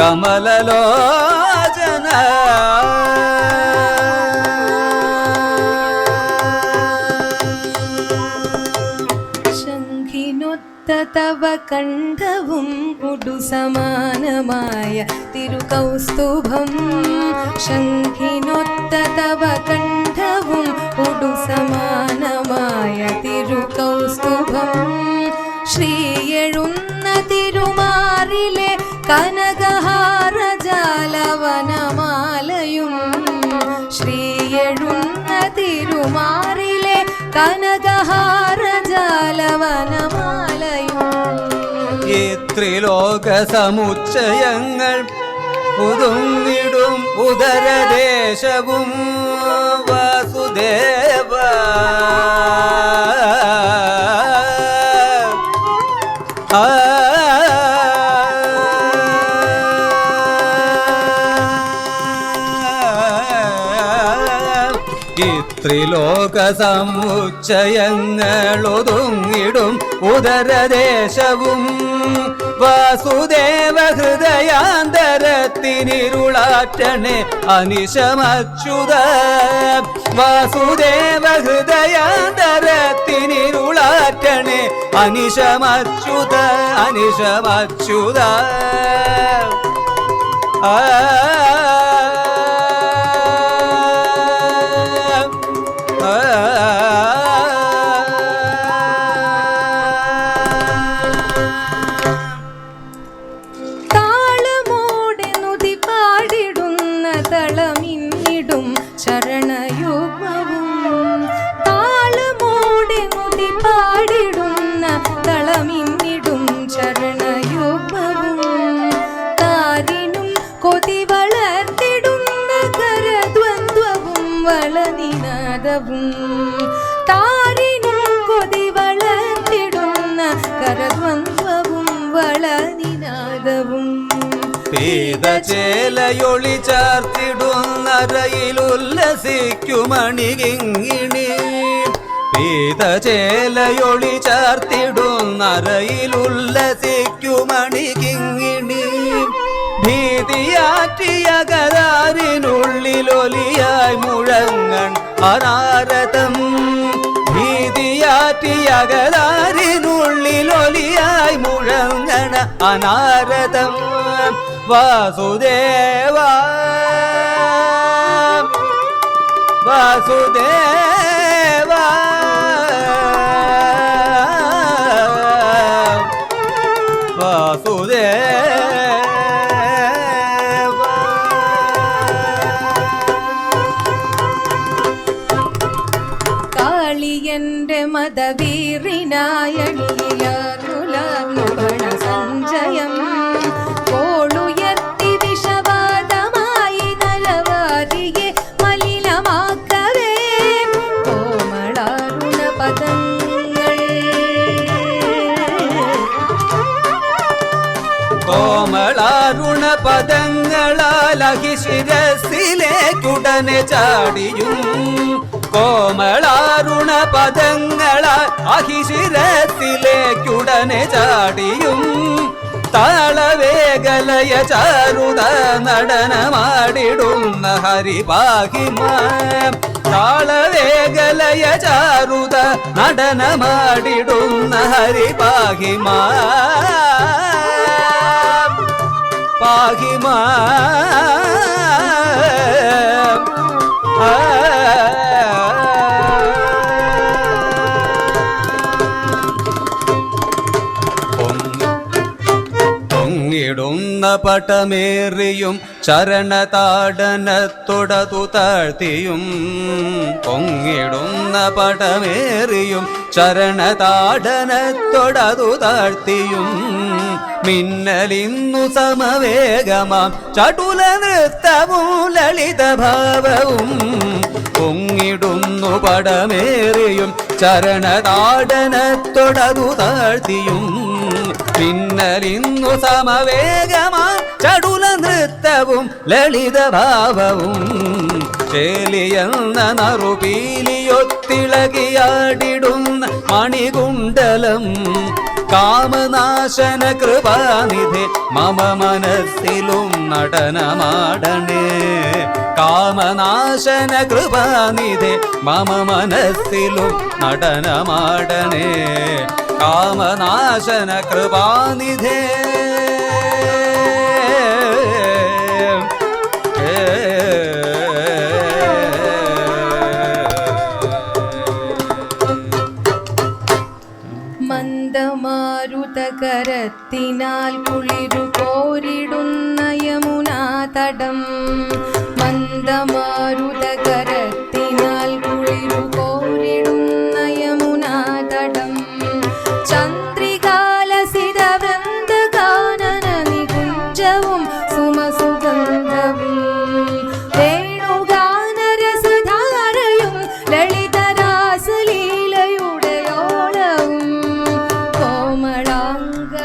കമലലോചന ശംഖിനൊത്ത തവ കണ്ഠവും ഉടുസമാനമായ തിരുകൗസ്തുഭം ശംഖിനൊത്ത തവ കണ്ഠവും ഉടുസമാനമായ തിരുകൗസ്തുഭം ശ്രീയെഴുന്ന തിരുമാറിലെ കനകഹാരജാലവനമാലയും ശ്രീയെഴുന്ന തിരുമാറിലെ കനകഹാരജാലവനമാലയും ഈ ത്രിലോക സമുച്ചയങ്ങൾ പുതുങ്ങിടും ഉദരദേശവും വാസുദേവ ത്രിലോക സമുച്ചയങ്ങളൊതുങ്ങിടും ഉദരദേശവും വാസുദേവ ഹൃദയാന്തരത്തിനിരുളാറ്റണേ അനിശമച്യുത വാസുദേവ ഹൃദയാന്തരത്തിനിരുളാറ്റണേ അനിശമച്യുത അനിശമച്യുത തളമിന്നിടും ശരണയുഗ്മവും പദവും പീതചേലയൊളി ചാർത്തിടുന്നറയിലുല്ലസിക്കുമണികിങ്ങിണി പീതചേലയൊളി ചാർത്തിടുന്നറയിലുല്ലസിക്കുമണികിങ്ങിണി ഭീതിയാറ്റിയകരാരിനുള്ളിലൊലിയായി മുഴങ്ങൺ അനാരതം ഭീതിയാറ്റിയകരാരിനുള്ളിലൊലിയായി മുഴങ്ങണ അനാരതം വാസുദേവ വാസുദേവ വാസുദേവ കാളിയന്റെ മതവീറിനായണിയാർന്നുലാർന്നു സഞ്ജയം കോളുയർത്തി വിഷവാദമായി നലവാരിയെ മലിനമാക്കവേ കോമളാരുണ പദങ്ങൾ കോമളാരുണ പദങ്ങളാൽ അഹിശിരസിലേക്കുടനെ ചാടിയും കോമളാരുണ പദങ്ങളാൽ അഹിശിരസിലേക്കുടനെ ചാടിയും താളവേഗലയ ചാരുത നടനമാടിടുന്ന ഹരിപാഹിമ താളവേഗലയ ചാരുത നടനമാടിടുന്ന ഹരിപാഹിമ പാഹിമ പൊങ്ങിടുന്ന പട്ടമേറിയും ചരണതാടനത്തൊടതു താഴ്ത്തിയും പൊങ്ങിടുന്ന പട്ടമേറിയും ചരണതാടനത്തൊടതു താഴ്ത്തിയും മിന്നലിന്നു സമവേഗമാം ചടുല നൃത്തവും ലളിതഭാവവും പൊങ്ങിടുന്നു പടമേറിയും ചരണതാടനത്തൊടതു താഴ്ത്തിയും മിന്നലിന്നു സമവേഗമാം ചടുല നൃത്തവും ലളിതഭാവവും ചേലിയെന്ന നറുപീലിയൊത്തിളകിയാടിടുന്ന മണികുണ്ടലം കാമനാശന കൃപാനിധി മമ മനസ്സിലും നടനമാടണേ കാമനാശന കൃപാനിധി മമ മനസ്സിലും നടനമാടണേ കാമനാശന കൃപാനിധേ മന്ദമാരുതകരത്തിനാൽ കുളിരു കോരിടുന്ന യമുനാതടം മന്ദമാരുതകരത്തിനാൽ കുളിരു കോരിടുന്ന യമുനാതടം ചന്ദ്രികാലസിത വൃന്ദഗാനന നികുഞ്ചവും സുമസുഗന്ധവും വേണുഗാനരസധാരയും ലളിതരാസലീലയുടെ ഓളവും കോമളാംഗ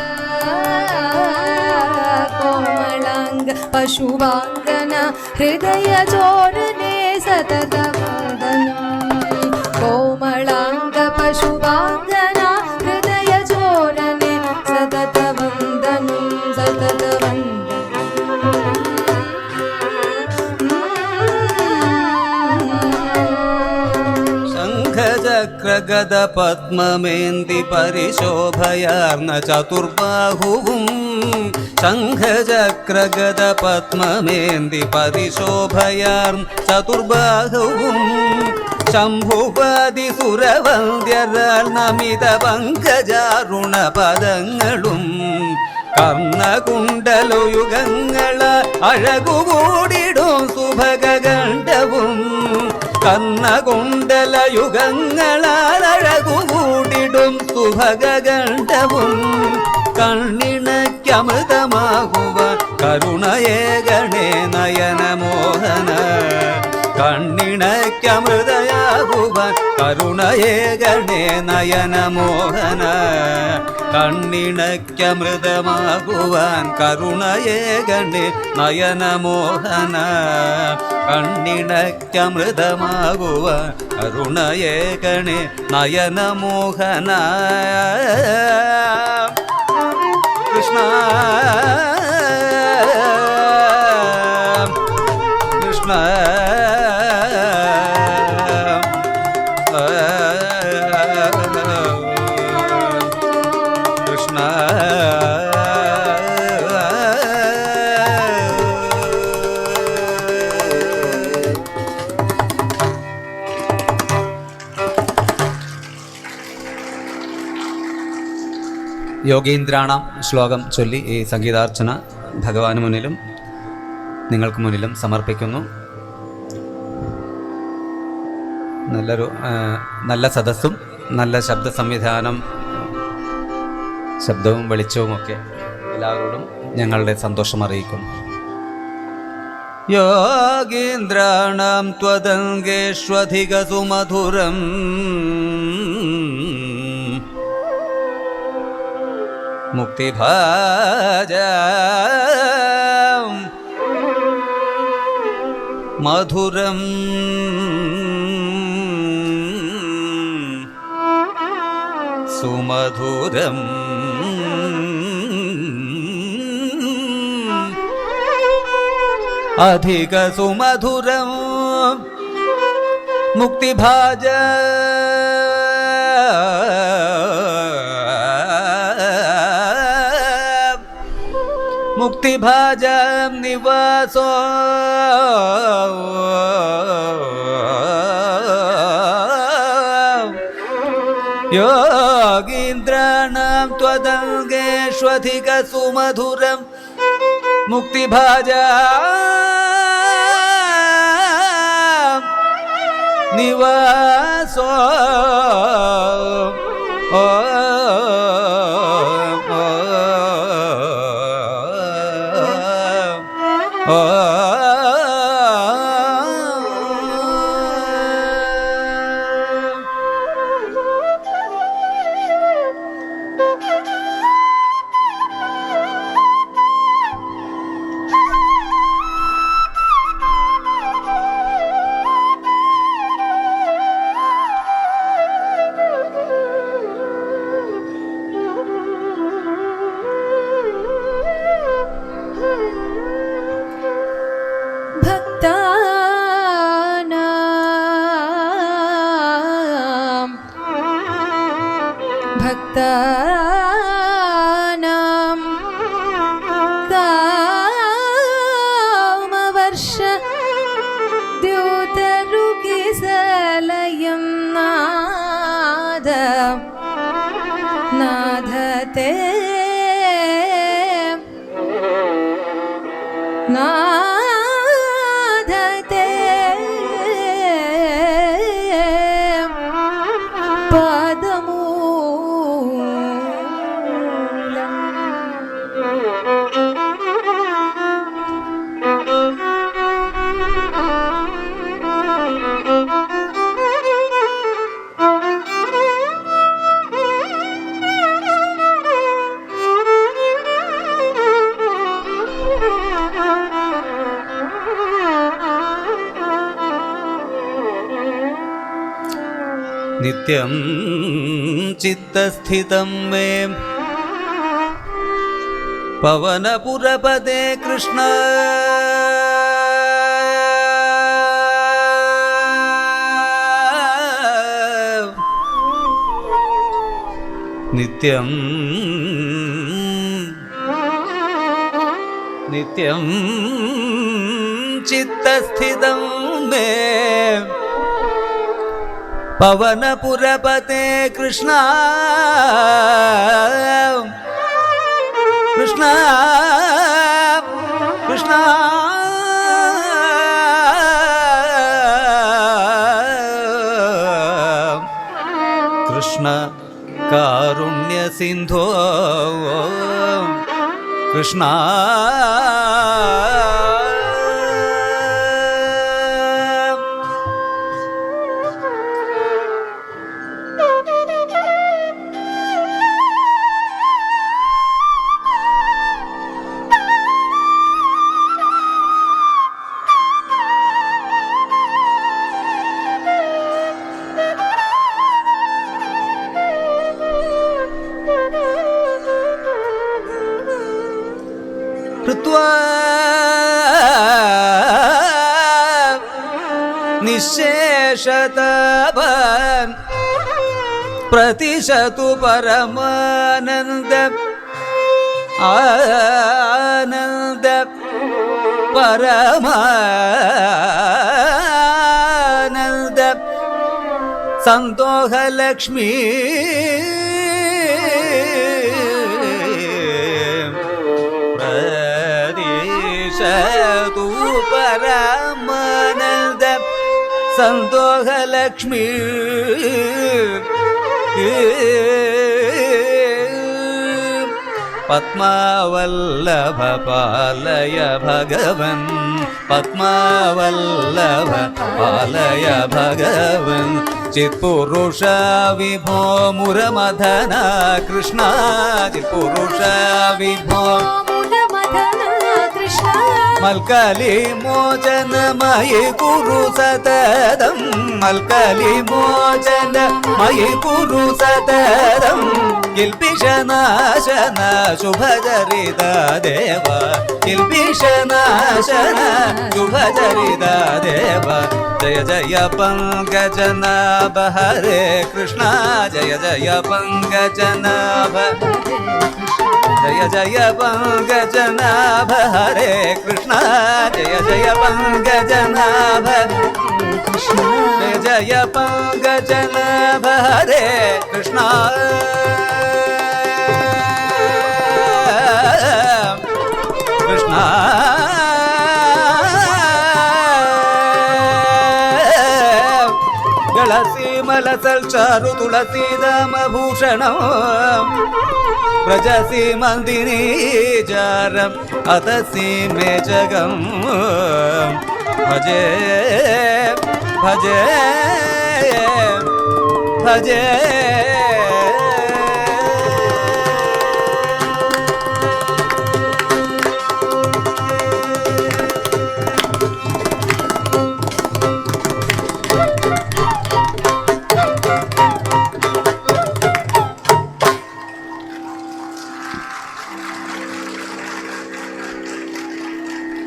പശുവാംഗന ഹൃദയ ചോരനെ സതതവന്ദനം കോമളാംഗ പശുവാംഗന ഹൃദയ ചോരനെ സതതവന്ദനം ശംഖചക്രഗദ പത്മമേന്തി പരിശോഭയാർന്ന ചതുർബാഹുവും ശംഖചക്രഗദ പത്മമേന്തി പരിശോഭയാർന്ന ചതുർബാഹുവും ശംഭുപതി സുരവന്ദ്യരാൾ നമിത പങ്കജാരുണ പദങ്ങളും കർണകുണ്ടലുയുഗങ്ങള അഴകുകൂടിടും സുഭഗണ്ഡവും കർണകുണ്ടലയുഗങ്ങളാൽ അഴകുകൂടിടും സുഭഗണ്ഡവും കണ്ണിണയ്ക്കമൃതമാകുവ കരുണയേ ഗണേ നയനമോഹന കണ്ണിണയ്ക്കമൃതയാകുവാൻ കരുണയേകണേ നയനമോഹന. കണ്ണിണയ്ക്കമൃതമാകുവാൻ കരുണയേകണേ നയനമോഹന. കണ്ണിണയ്ക്കമൃതമാകുവാൻ കരുണയേകണേ നയനമോഹന. കൃഷ്ണ കൃഷ്ണ കൃഷ്ണ. യോഗീന്ദ്രാണാം ശ്ലോകം ചൊല്ലി ഈ സംഗീതാർച്ചന ഭഗവാന് മുന്നിലും നിങ്ങൾക്ക് മുന്നിലും സമർപ്പിക്കുന്നു. നല്ല സദസ്സും നല്ല ശബ്ദ സംവിധാനം, ശബ്ദവും വെളിച്ചവുമൊക്കെ എല്ലാവരോടും ഞങ്ങളുടെ സന്തോഷം അറിയിക്കുന്നു. യോഗീന്ദ്രാണാം ത്വദംഗേഷ്വധികസുമധുരം മുക്തിഭാജം മധുരം സുമധുരം അധിക സുമധുരം മുക്തിഭാജ മുക്തിഭാജം നിവാസോ യോഗീന്ദ്രാണാം ത്വദംഗേഷ്വധിക സുമധുരം മുക്തിഭാജം നിവാസോ ഭക്താനാം കാമവർഷ ദ്യൂതരുകിസലയം നാദ നാദതേ നാദതേ പാദമൂ നിത്യം ചിത്തസ്ഥിതം മേ പവനപുരപദേ കൃഷ്ണ നിത്യം നിത്യം ചിത്തസ്ഥിതം മേ പവനപുരപതേ കൃഷ്ണ കൃഷ്ണ കൃഷ്ണ കൃഷ്ണ കാരുണ്യ സിന്ധോ കൃഷ്ണ ഹൃത്വാ നിശേഷതപൻ പ്രതിശതു പരമാനന്ദ ആനന്ദ പരമാനന്ദ സന്തോഷലക്ഷ്മി പ്രതിശതു പരമാനന്ദ സന്തോഷലക്ഷ്മി പത്മാവല്ലഭ പാലയ ഭഗവൻ പത്മാവല്ലഭ പാലയ ഭഗവൻ ചിത്പുരുഷ വിഭോ മുരമഥന കൃഷ്ണ ചിത്പുരുഷ വിഭോ മൽക്കലി മോചനമയി കുരു സതതം മൽക്കലി മോചനമയി കുരു സതതം കിൽപിഷനാശന ശുഭചരിത ദേവ കിൽപിഷനാശന ശുഭചരിത ദേവ ജയ ജയ പങ്കജനാഭ ഹരേ കൃഷ്ണ ജയ ജയ പങ്കജനാഭ ജയ ജയ പങ്കജനാഭ ഹരേ കൃഷ്ണ ജയ ജയ പങ്കജനാഭ കൃഷ്ണ ജയ ജയ പങ്കജനാഭ ഹരേ കൃഷ്ണ കൃഷ്ണ തുളസീമലസൽ ചാരു തുളസീദാമഭൂഷണം വ്രജസി മന്ദിനീചാരം അതസി മേ ജഗം ഭജേ ഭജേ ഭജേ